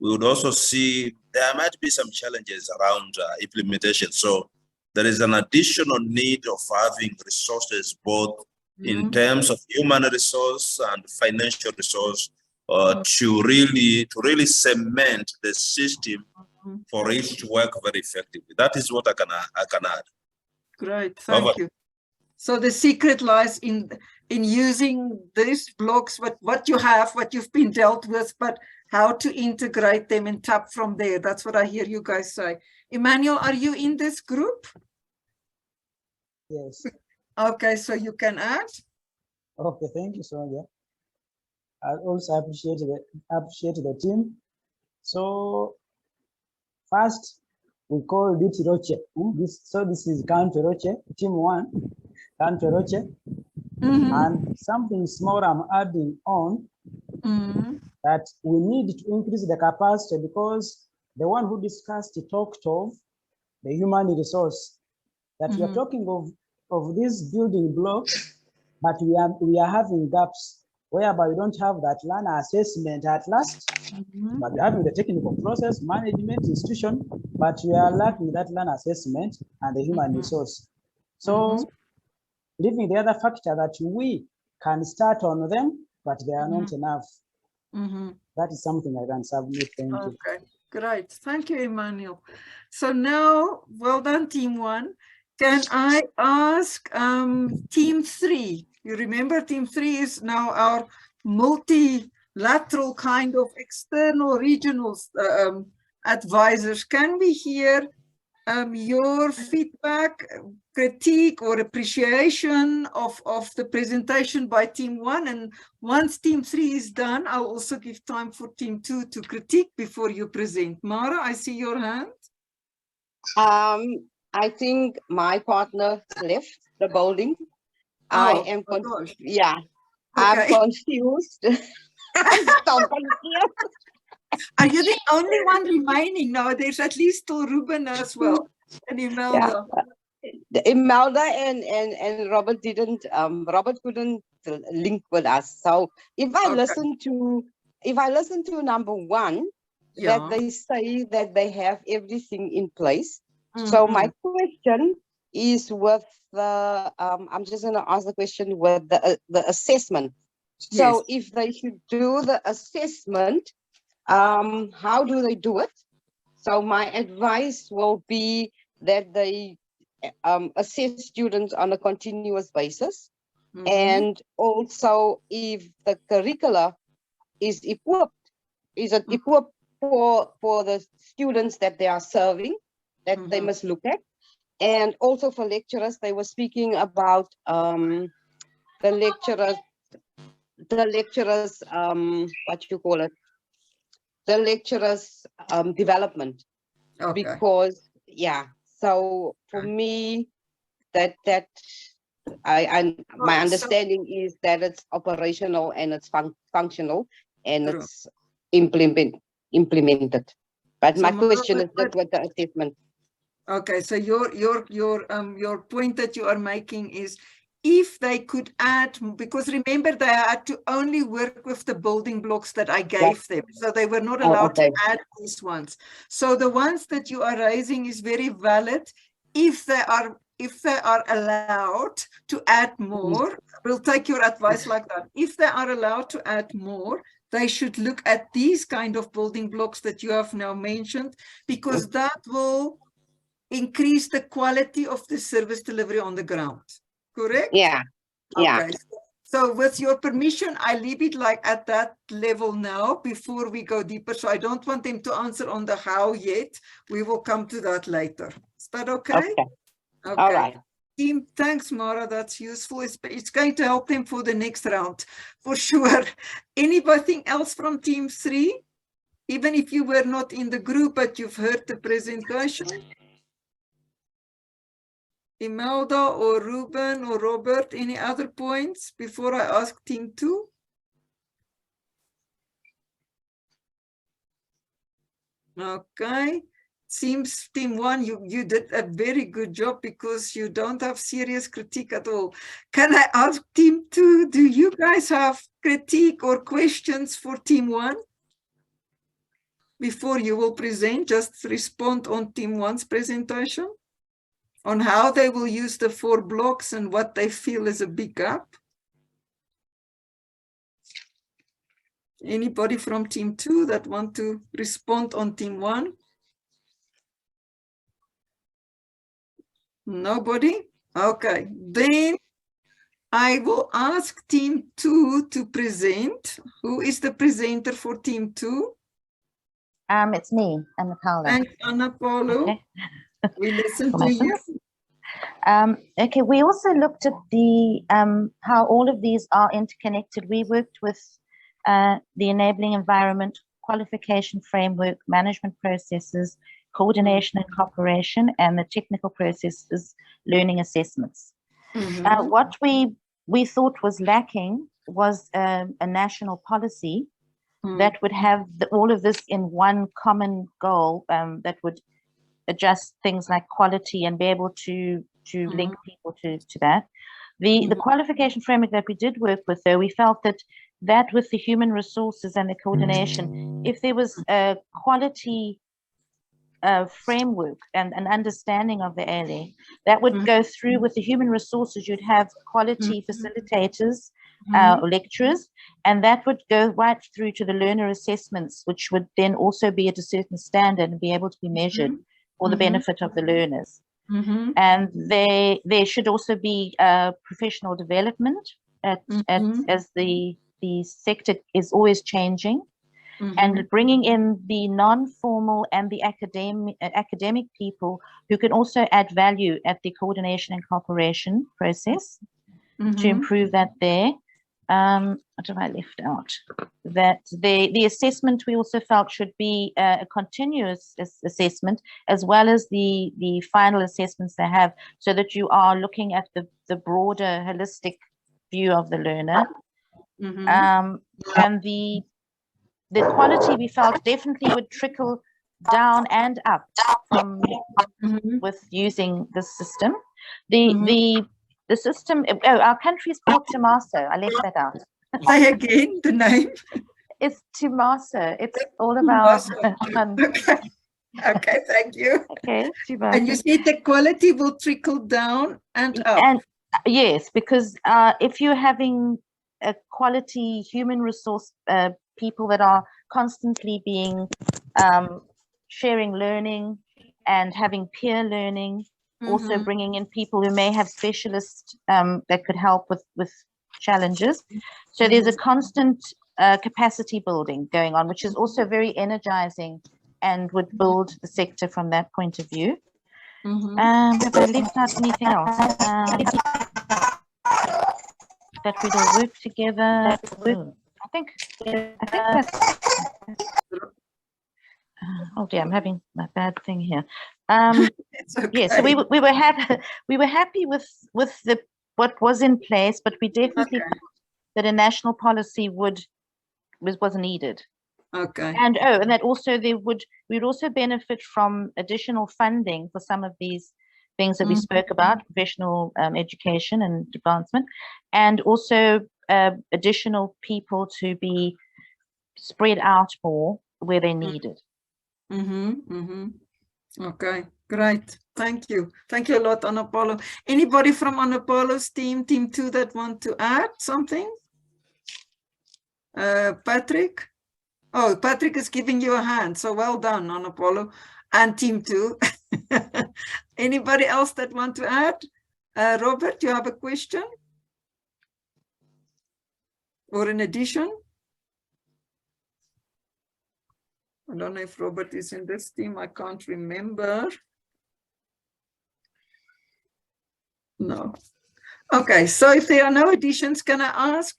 we would also see there might be some challenges around implementation. So there is an additional need of having resources, both in terms of human resource and financial resource, to really cement the system for it to work very effectively. That is what I can add. Great, thank you. So the secret lies in using these blocks, what you have, what you've been dealt with, but how to integrate them and tap from there. That's what I hear you guys say. Emmanuel, are you in this group? Yes. Okay, so you can add. Okay, thank you, Sonia. I also appreciate the team. So first, we call it Roche. This is Country Roche, team 1, Country Roche. And something small I'm adding on that we need to increase the capacity, because the one who discussed talked of the human resource, that we are talking of these building blocks, but we are having gaps whereby we don't have that learner assessment at last, but we're having the technical process, management, institution, but we are lacking that learner assessment and the human resource. So leaving the other factor that we can start on them, but they are not enough. That is something I can submit. Thank you. Okay, great. Thank you, Emmanuel. So now, well done, team 1. Can I ask team 3? You remember team 3 is now our multilateral kind of external regional advisors. Can we hear your feedback, critique, or appreciation of the presentation by team 1? And once team 3 is done, I'll also give time for team 2 to critique before you present. Mara, I see your hand. I think my partner left the building. I am confused. Yeah, okay. I'm confused. Are you the only one remaining? No, there's at least still Ruben as well, and Imelda. Yeah. Imelda and Robert didn't. Robert couldn't link with us. So if I listen to number 1, that they say that they have everything in place. So my question is with the. I'm just going to ask the question with the assessment. So if they should do the assessment, how do they do it? So my advice will be that they assess students on a continuous basis. And also if the curricula is equipped for the students that they are serving, that they must look at. And also for lecturers, they were speaking about the lecturers, what you call it? The lecturers' development, because so for me my understanding is that it's operational and it's functional and it's implemented. But so my question is that with the assessment. Okay, so your point that you are making is if they could add, because remember they had to only work with the building blocks that I gave them. So they were not allowed to add these ones. So the ones that you are raising is very valid. If they are allowed to add more, we'll take your advice like that. If they are allowed to add more, they should look at these kind of building blocks that you have now mentioned, because that will increase the quality of the service delivery on the ground. Correct? Yeah. Yeah. Okay. So with your permission, I leave it like at that level now before we go deeper. So I don't want them to answer on the how yet. We will come to that later. Is that okay? Okay. Okay. All right. Team, thanks, Mara. That's useful. It's going to help them for the next round, for sure. Anything else from team 3? Even if you were not in the group, but you've heard the presentation? Imelda or Ruben or Robert, any other points before I ask team 2? Okay. Seems team 1, you did a very good job because you don't have serious critique at all. Can I ask team 2, do you guys have critique or questions for team 1? Before you will present, just respond on team 1's presentation on how they will use the 4 blocks and what they feel is a big gap. Anybody from team 2 that want to respond on team 1? Nobody? Okay, then I will ask team 2 to present. Who is the presenter for team 2? It's me, Anna Paula. Thanks, Anna Paula. Okay. We listen to you. Okay, we also looked at the how all of these are interconnected. We worked with the enabling environment, qualification framework, management processes, coordination and cooperation, and the technical processes, learning assessments. What we thought was lacking was a national policy that would have all of this in one common goal, that would adjust things like quality and be able to link people to that. The qualification framework that we did work with, though, we felt that with the human resources and the coordination, if there was a quality framework and an understanding of the ALE, that would go through with the human resources. You'd have quality facilitators, lecturers, and that would go right through to the learner assessments, which would then also be at a certain standard and be able to be measured for the benefit of the learners. And there should also be professional development as the sector is always changing. And bringing in the non-formal and the academic people who can also add value at the coordination and cooperation process to improve that there. What have I left out? That the assessment we also felt should be a continuous assessment, as well as the final assessments they have, so that you are looking at the broader holistic view of the learner. And the quality we felt definitely would trickle down and up from with using this system. The system, our country is called Tomaso. I left that out. Say again the name. It's Tomaso. It's all about. Okay, thank you. Okay, Tomaso. And you said the quality will trickle down and up. And yes, because if you're having a quality human resource people that are constantly being sharing learning and having peer learning, also bringing in people who may have specialists that could help with challenges. So there's a constant capacity building going on, which is also very energizing and would build the sector from that point of view. Have I left out anything else? That we'd all work together. I think that's. Oh dear, I'm having a bad thing here. Yeah, so we were happy with what was in place, but we definitely thought that a national policy was needed. Okay. And that also we'd also benefit from additional funding for some of these things that we spoke about, professional education and advancement, and also additional people to be spread out more where they're needed. Okay, great. Thank you. Thank you a lot, Anapolo. Anybody from Anapolo's team 2 that want to add something? Patrick? Oh, Patrick is giving you a hand. So well done, Anapolo and team 2. Anybody else that want to add? Robert, you have a question? Or an addition? I don't know if Robert is in this team. I can't remember. No. Okay, so if there are no additions, can I ask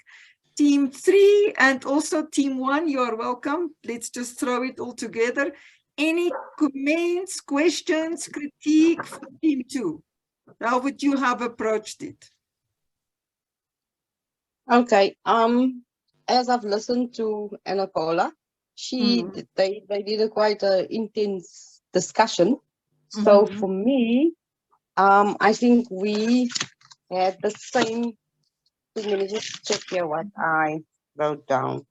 team 3 and also team 1, you are welcome. Let's just throw it all together. Any comments, questions, critique for team 2? How would you have approached it? Okay, as I've listened to Anapola, they did a quite intense discussion. So for me, I think we had the same. Let me just check here what I wrote down.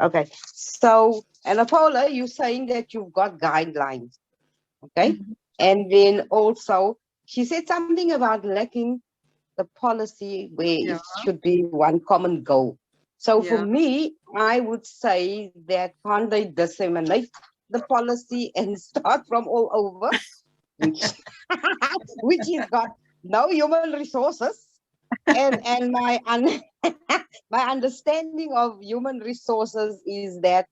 Okay, so Anapola, you're saying that you've got guidelines, okay? And then also, she said something about lacking the policy where it should be one common goal. So for me, I would say that can't they disseminate the policy and start from all over, which has got no human resources. And my understanding of human resources is that,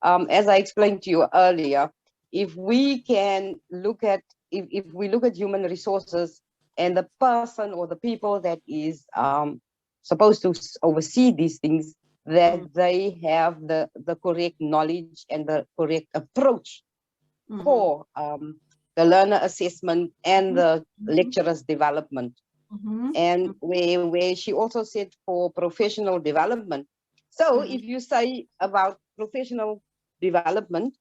as I explained to you earlier, if we can look at, if we look at human resources and the person or the people that is supposed to oversee these things, that they have the correct knowledge and the correct approach for the learner assessment and the lecturer's development. And where she also said for professional development. So if you say about professional development,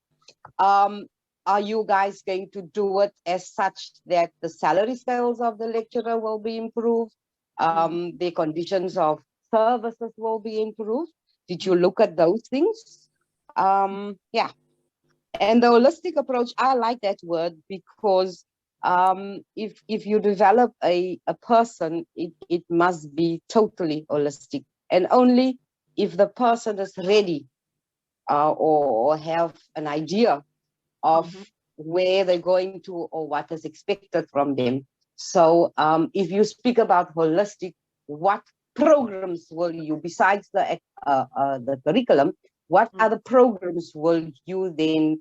are you guys going to do it as such that the salary scales of the lecturer will be improved? The conditions of services will be improved? Did you look at those things? Yeah. And the holistic approach, I like that word because if you develop a person, it must be totally holistic. And only if the person is ready or have an idea of where they're going to or what is expected from them. So if you speak about holistic, what programs will you, besides the curriculum, what other programs will you then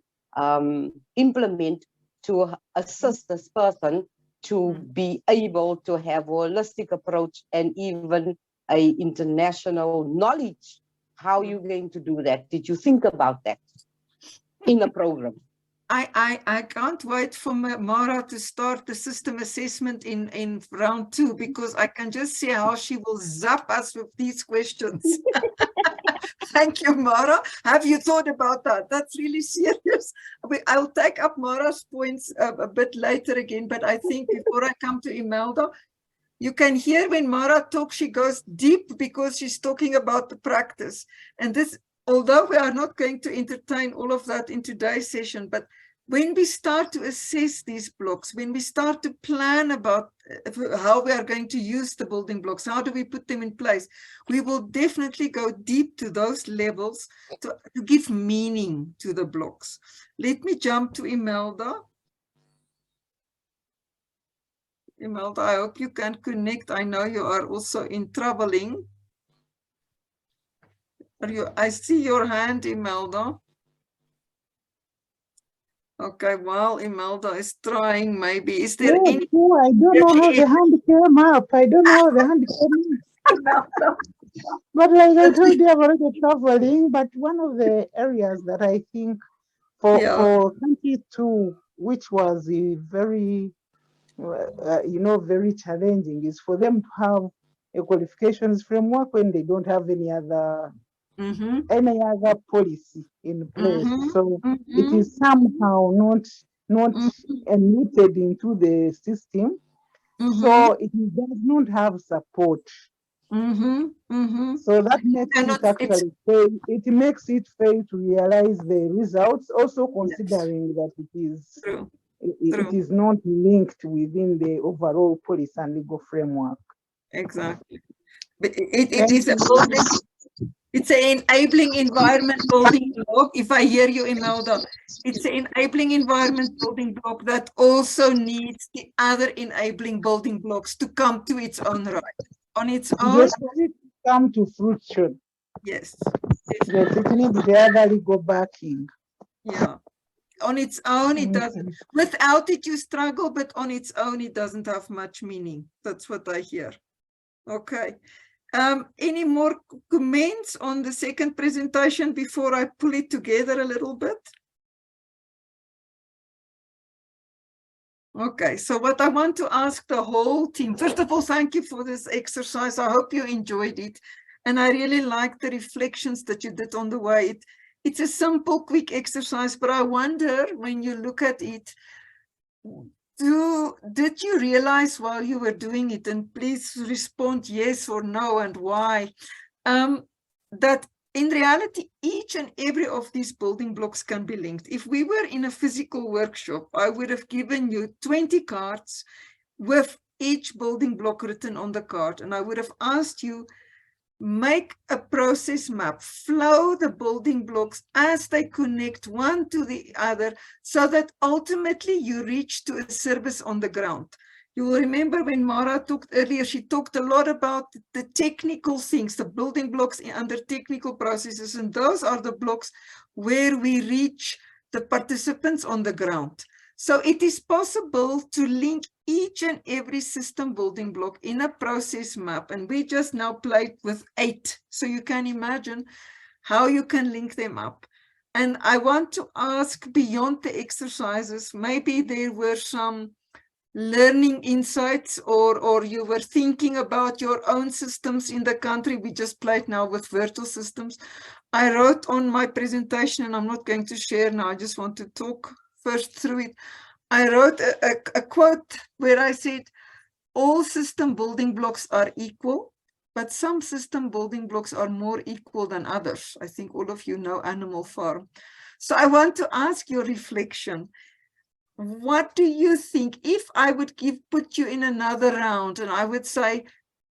implement to assist this person to be able to have a holistic approach and even a international knowledge? How are you going to do that? Did you think about that in the program? I can't wait for Mara to start the system assessment in round 2, because I can just see how she will zap us with these questions. Thank you, Mara. Have you thought about that? That's really serious. I'll take up Mara's points a bit later again, but I think before I come to Imelda, you can hear when Mara talks, she goes deep because she's talking about the practice. And this, although we are not going to entertain all of that in today's session, but when we start to assess these blocks, when we start to plan about how we are going to use the building blocks, how do we put them in place, we will definitely go deep to those levels to give meaning to the blocks. Let me jump to Imelda. Imelda, I hope you can connect. I know you are also in traveling. I see your hand, Imelda. Okay, while Imelda is trying, maybe, is there any? I don't know how the hand came up. I don't know how the hand came up. But like I told you, I'm already traveling, but one of the areas that I think for country 2, which was a very, very challenging, is for them to have a qualifications framework when they don't have any other policy in place. So it is somehow not not emitted into the system. So it does not have support. So that makes it actually fail. It makes it fail to realize the results, also considering that it is not linked within the overall policy and legal framework. Exactly. But it's an enabling environment building block. If I hear you, Imelda, it's an enabling environment building block that also needs the other enabling building blocks to come to its own right. On its own. Yes, for it to come to fruition. Yes. Yes, it needs the other legal backing. Yeah. On its own, it doesn't. Without it, you struggle, but on its own, it doesn't have much meaning. That's what I hear. Okay. Any more comments on the second presentation before I pull it together a little bit? Okay, so what I want to ask the whole team, first of all, thank you for this exercise. I hope you enjoyed it. And I really like the reflections that you did on the way. It's a simple, quick exercise, but I wonder when you look at it, did you realize while you were doing it, and please respond yes or no and why, that in reality, each and every of these building blocks can be linked. If we were in a physical workshop, I would have given you 20 cards with each building block written on the card, and I would have asked you, make a process map, flow the building blocks as they connect one to the other so that ultimately you reach to a service on the ground. You will remember when Mara talked earlier, she talked a lot about the technical things, the building blocks under technical processes, and those are the blocks where we reach the participants on the ground. So it is possible to link each and every system building block in a process map. And we just now played with 8. So you can imagine how you can link them up. And I want to ask beyond the exercises, maybe there were some learning insights or you were thinking about your own systems in the country. We just played now with virtual systems. I wrote on my presentation, and I'm not going to share now, I just want to talk first through it. I wrote a quote where I said, all system building blocks are equal, but some system building blocks are more equal than others. I think all of you know Animal Farm. So I want to ask your reflection. What do you think if I would put you in another round and I would say,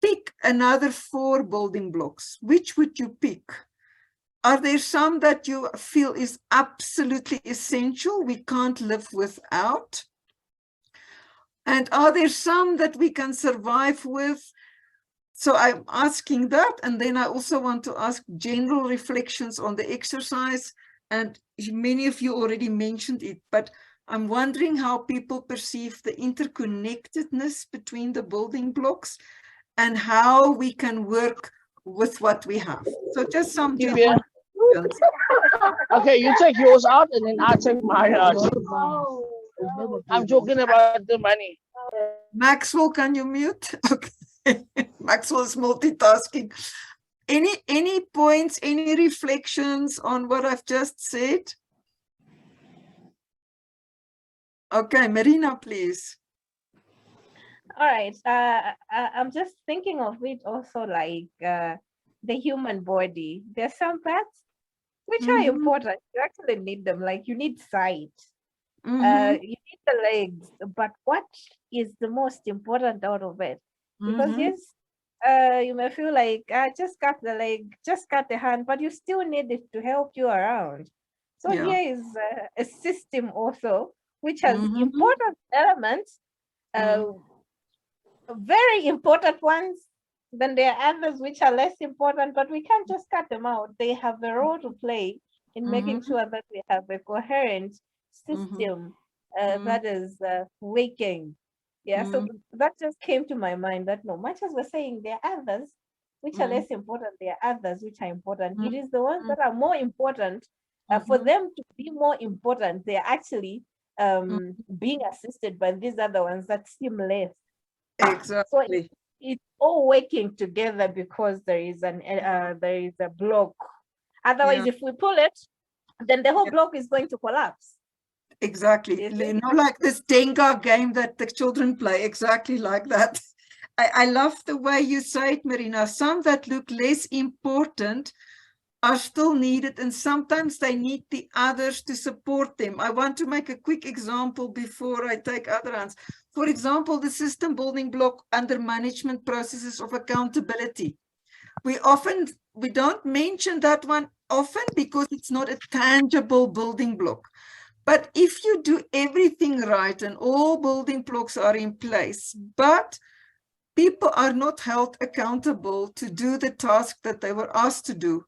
pick another 4 building blocks, which would you pick? Are there some that you feel is absolutely essential, we can't live without? And are there some that we can survive with? So I'm asking that, and then I also want to ask general reflections on the exercise, and many of you already mentioned it, but I'm wondering how people perceive the interconnectedness between the building blocks and how we can work with what we have. So just some general. Okay, you take yours out and then I take mine out. I'm talking about the money. Maxwell, can you mute? Okay. Maxwell is multitasking. Any points, any reflections on what I've just said? Okay, Marina, please. All right. I'm just thinking of it also like the human body. There's some parts which are important. You actually need them, like you need sight. You need the legs, but what is the most important out of it? Because yes, you may feel like just cut the leg, just cut the hand, but you still need it to help you around. So here is a system also which has important elements, very important ones. Then there are others which are less important, but we can't just cut them out. They have a role to play in making sure that we have a coherent system that is working. Yeah, so that just came to my mind that no, much as we're saying there are others which are less important, there are others which are important. It is the ones that are more important. For them to be more important, they're actually being assisted by these other ones that seem less. Exactly. So it's all working together because there is a block. Otherwise, if we pull it, then the whole block is going to collapse. Exactly. You know, like this Jenga game that the children play, exactly like that. I love the way you say it, Marina. Some that look less important are still needed, and sometimes they need the others to support them. I want to make a quick example before I take other hands. For example, the system building block under management processes of accountability. We don't mention that one often because it's not a tangible building block. But if you do everything right and all building blocks are in place, but people are not held accountable to do the task that they were asked to do,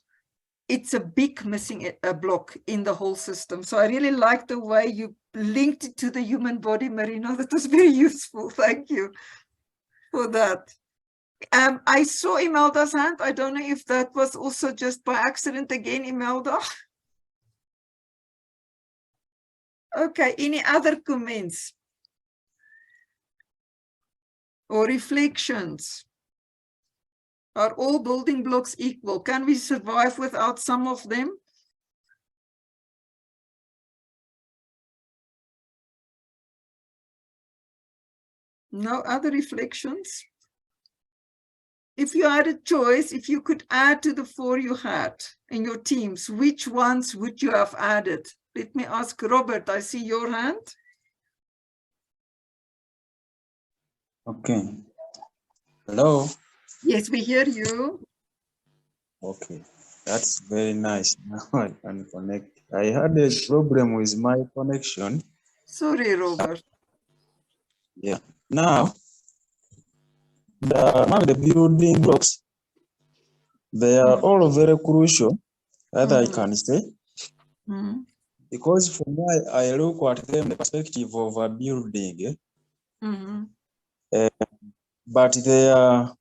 it's a big missing block in the whole system. So I really like the way you linked it to the human body, Marina. That was very useful. Thank you for that. I saw Imelda's hand. I don't know if that was also just by accident again, Imelda. Okay, any other comments or reflections? Are all building blocks equal? Can we survive without some of them? No other reflections? If you had a choice, if you could add to the 4 you had in your teams, which ones would you have added? Let me ask Robert, I see your hand. Okay. Hello. Yes, we hear you. Okay, that's very nice. Now I can connect. I had a problem with my connection. Sorry, Robert. Yeah. Now, among the building blocks, they are all very crucial, that I can say. Because from why I look at them, the perspective of a building, but they are,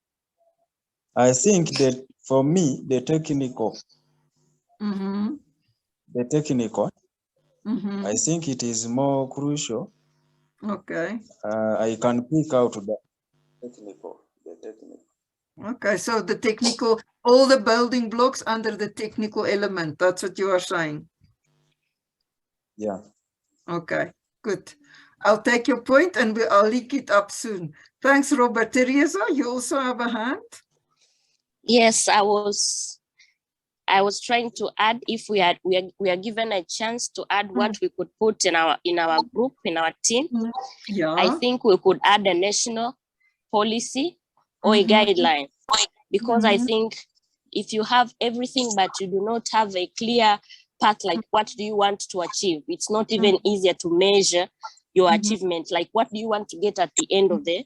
I think that for me, the technical, I think it is more crucial. Okay. I can pick out the technical. Okay, so the technical, all the building blocks under the technical element, that's what you are saying? Yeah. Okay, good. I'll take your point and I'll link it up soon. Thanks, Robert. Teresa, you also have a hand? Yes, I was trying to add, if we are given a chance to add what we could put in our group, in our team. Yeah. I think we could add a national policy or a guideline, because I think if you have everything but you do not have a clear path, like what do you want to achieve, it's not even easier to measure your achievement. Like, what do you want to get at the end of the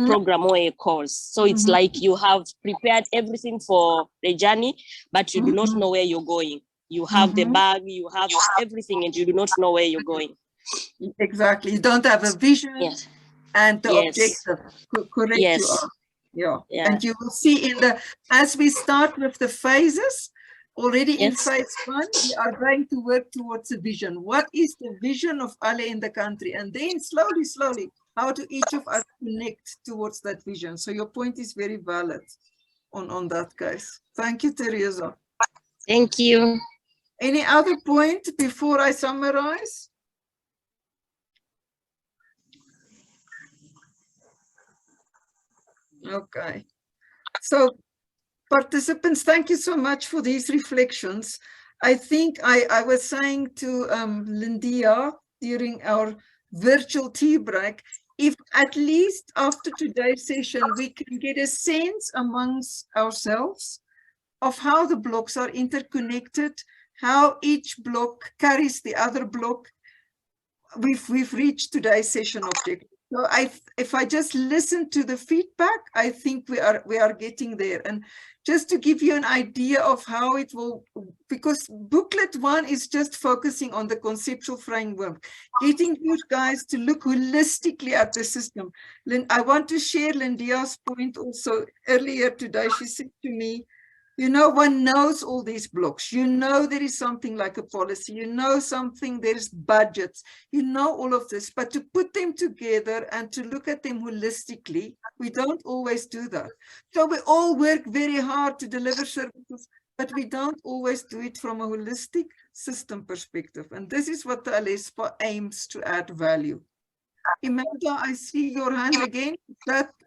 program or a course? So it's like you have prepared everything for the journey, but you do not know where you're going. You have the bag, you have everything, and you do not know where you're going. Exactly. You don't have a vision and the objective. Correct. Yes. You are. Yeah. Yeah. And you will see in the, as we start with the phases, already in phase 1, we are going to work towards a vision. What is the vision of ALE in the country? And then slowly, how do each of us connect towards that vision? So your point is very valid on that case. Thank you, Teresa. Thank you. Any other point before I summarize? Okay. So participants, thank you so much for these reflections. I think I was saying to Lindia during our virtual tea break, if at least after today's session, we can get a sense amongst ourselves of how the blocks are interconnected, how each block carries the other block, we've reached today's session objective. So if I just listen to the feedback, I think we are getting there. And just to give you an idea of how it will, because booklet 1 is just focusing on the conceptual framework, getting you guys to look holistically at the system. I want to share Lindia's point also earlier today. She said to me, you know, one knows all these blocks. You know, there is something like a policy. You know, there's budgets. You know, all of this. But to put them together and to look at them holistically, we don't always do that. So we all work very hard to deliver services, but we don't always do it from a holistic system perspective. And this is what the ALESBA aims to add value. Imelda, I see your hand again.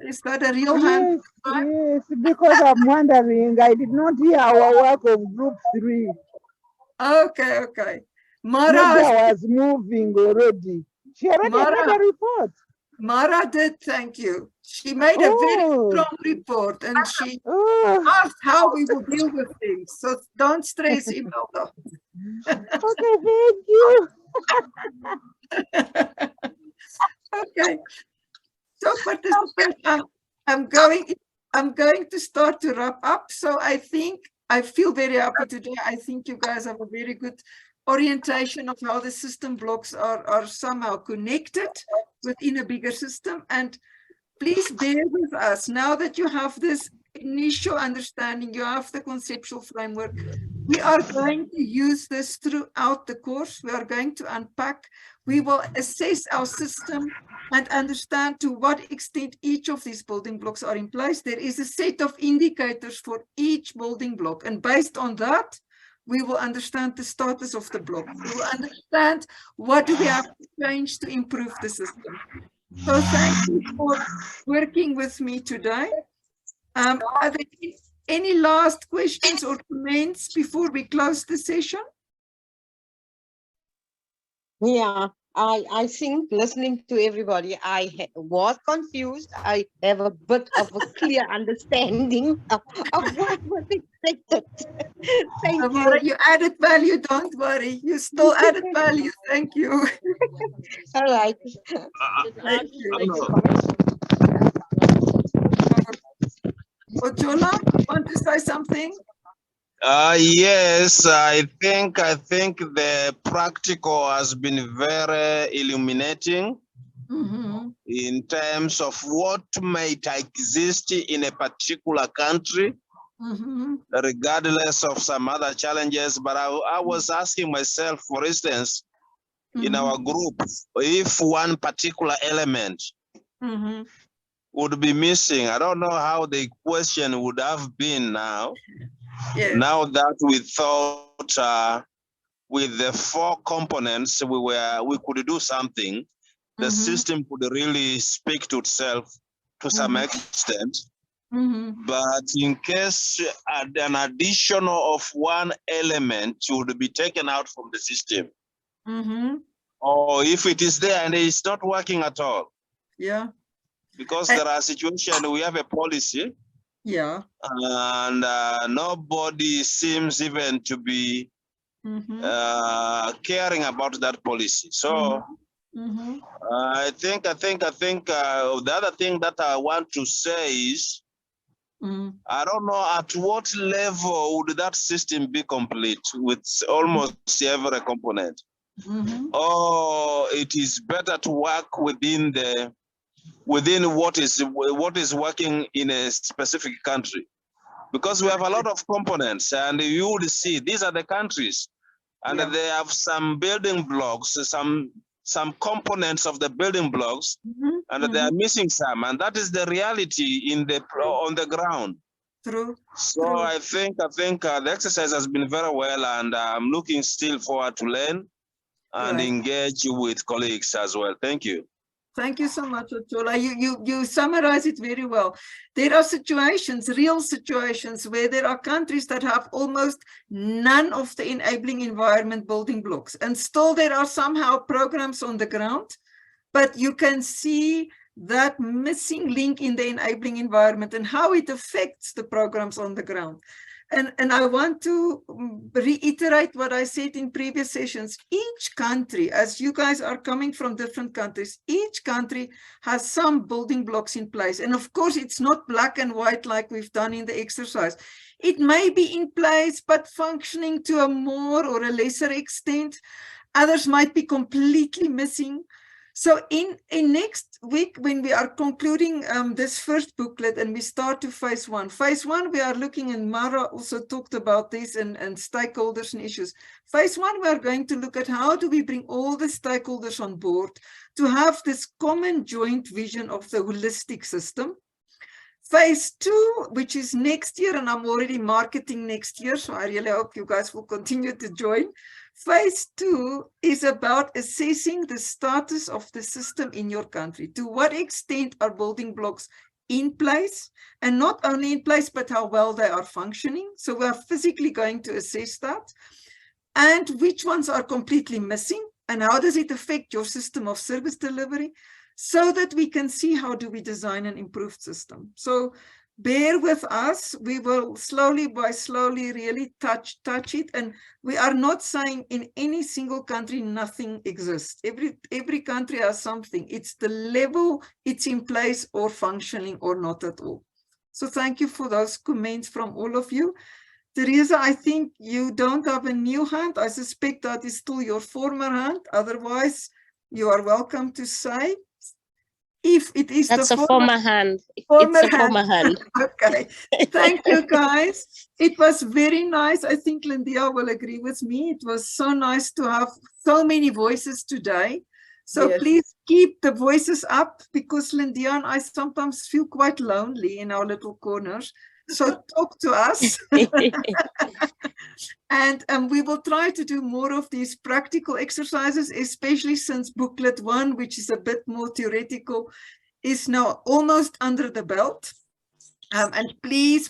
Is that a real hand? Yes, because I'm wondering, I did not hear our work of group 3. Okay, okay. Maybe I was moving already. She already made a report. Mara did, thank you. She made a very strong report and she asked how we will deal with things. So don't stress, Imelda. Okay, thank you. Okay. So participants, I'm going to start to wrap up. So I feel very happy today. I think you guys have a very good orientation of how the system blocks are somehow connected within a bigger system. And please bear with us now that you have this initial understanding, you have the conceptual framework. We are going to use this throughout the course. We are going to unpack. We will assess our system and understand to what extent each of these building blocks are in place. There is a set of indicators for each building block. And based on that, we will understand the status of the block. We will understand what do we have to change to improve the system. So thank you for working with me today. Are there any last questions or comments before we close the session? Yeah, I think listening to everybody, I was confused. I have a bit of a clear understanding of what was expected. Thank you. You added value, don't worry. You still added value. Thank you. All right. Thank you. Ojola, want to say something? Yes, I think the practical has been very illuminating in terms of what might exist in a particular country, regardless of some other challenges. But I was asking myself, for instance, in our group, if one particular element would be missing, I don't know how the question would have been now. Yes. Now that we thought with the 4 components we could do something, the system could really speak to itself to some extent. But in case an additional of one element would be taken out from the system, or if it is there and it's not working at all. Yeah. Because there are situations we have a policy. Yeah. And nobody seems even to be caring about that policy. So I think the other thing that I want to say is, I don't know at what level would that system be complete with almost every component. Or it is better to work within what is working in a specific country, because we have a lot of components, and you would see these are the countries, and they have some building blocks, some components of the building blocks, and they are missing some, and that is the reality on the ground. True. So I think the exercise has been very well, and I'm looking still forward to learn and engage with colleagues as well. Thank you. Thank you so much, Ojola. You summarize it very well. There are situations, real situations, where there are countries that have almost none of the enabling environment building blocks. And still there are somehow programs on the ground, but you can see that missing link in the enabling environment and how it affects the programs on the ground. And I want to reiterate what I said in previous sessions. Each country, as you guys are coming from different countries, each country has some building blocks in place. And of course, it's not black and white like we've done in the exercise. It may be in place, but functioning to a more or a lesser extent. Others might be completely missing. So in next week, when we are concluding this first booklet and we start to phase 1, we are looking, and Mara also talked about this and stakeholders and issues. Phase 1, we are going to look at how do we bring all the stakeholders on board to have this common joint vision of the holistic system. Phase 2, which is next year, and I'm already marketing next year, so I really hope you guys will continue to join. Phase 2 is about assessing the status of the system in your country. To what extent are building blocks in place, and not only in place, but how well they are functioning. So we are physically going to assess that. And which ones are completely missing, and how does it affect your system of service delivery, so that we can see how do we design an improved system. So bear with us. We will slowly by slowly really touch it. And we are not saying in any single country nothing exists. Every country has something. It's the level it's in place or functioning or not at all. So thank you for those comments from all of you. Teresa, I think you don't have a new hand. I suspect that is still your former hand. Otherwise, you are welcome to say. If it is that's the a former hand. Former it's a former hand. Okay. Thank you, guys. It was very nice. I think Lindia will agree with me. It was so nice to have so many voices today. So Yes. please keep the voices up, because Lindia and I sometimes feel quite lonely in our little corners. So talk to us. And we will try to do more of these practical exercises, especially since booklet 1, which is a bit more theoretical, is now almost under the belt. And please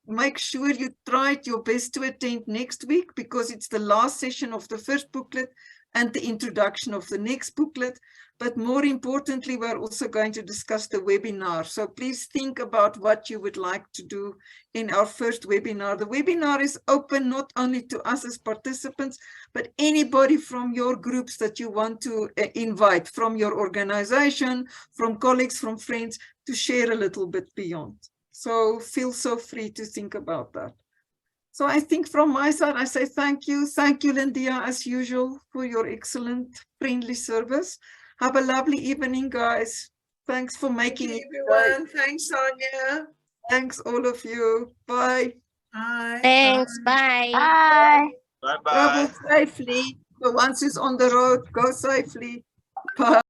make sure you tried your best to attend next week, because it's the last session of the first booklet and the introduction of the next booklet. But more importantly, we're also going to discuss the webinar. So please think about what you would like to do in our first webinar. The webinar is open not only to us as participants, but anybody from your groups that you want to invite, from your organization, from colleagues, from friends, to share a little bit beyond. So feel so free to think about that. So I think from my side, I say thank you. Thank you, Lindia, as usual, for your excellent, friendly service. Have a lovely evening, guys. Thanks for making it. Everyone. Thanks, Sonia. Thanks, all of you. Bye. Bye. Thanks. Bye. Bye. Bye-bye. Travel safely. The ones who's on the road, go safely. Bye.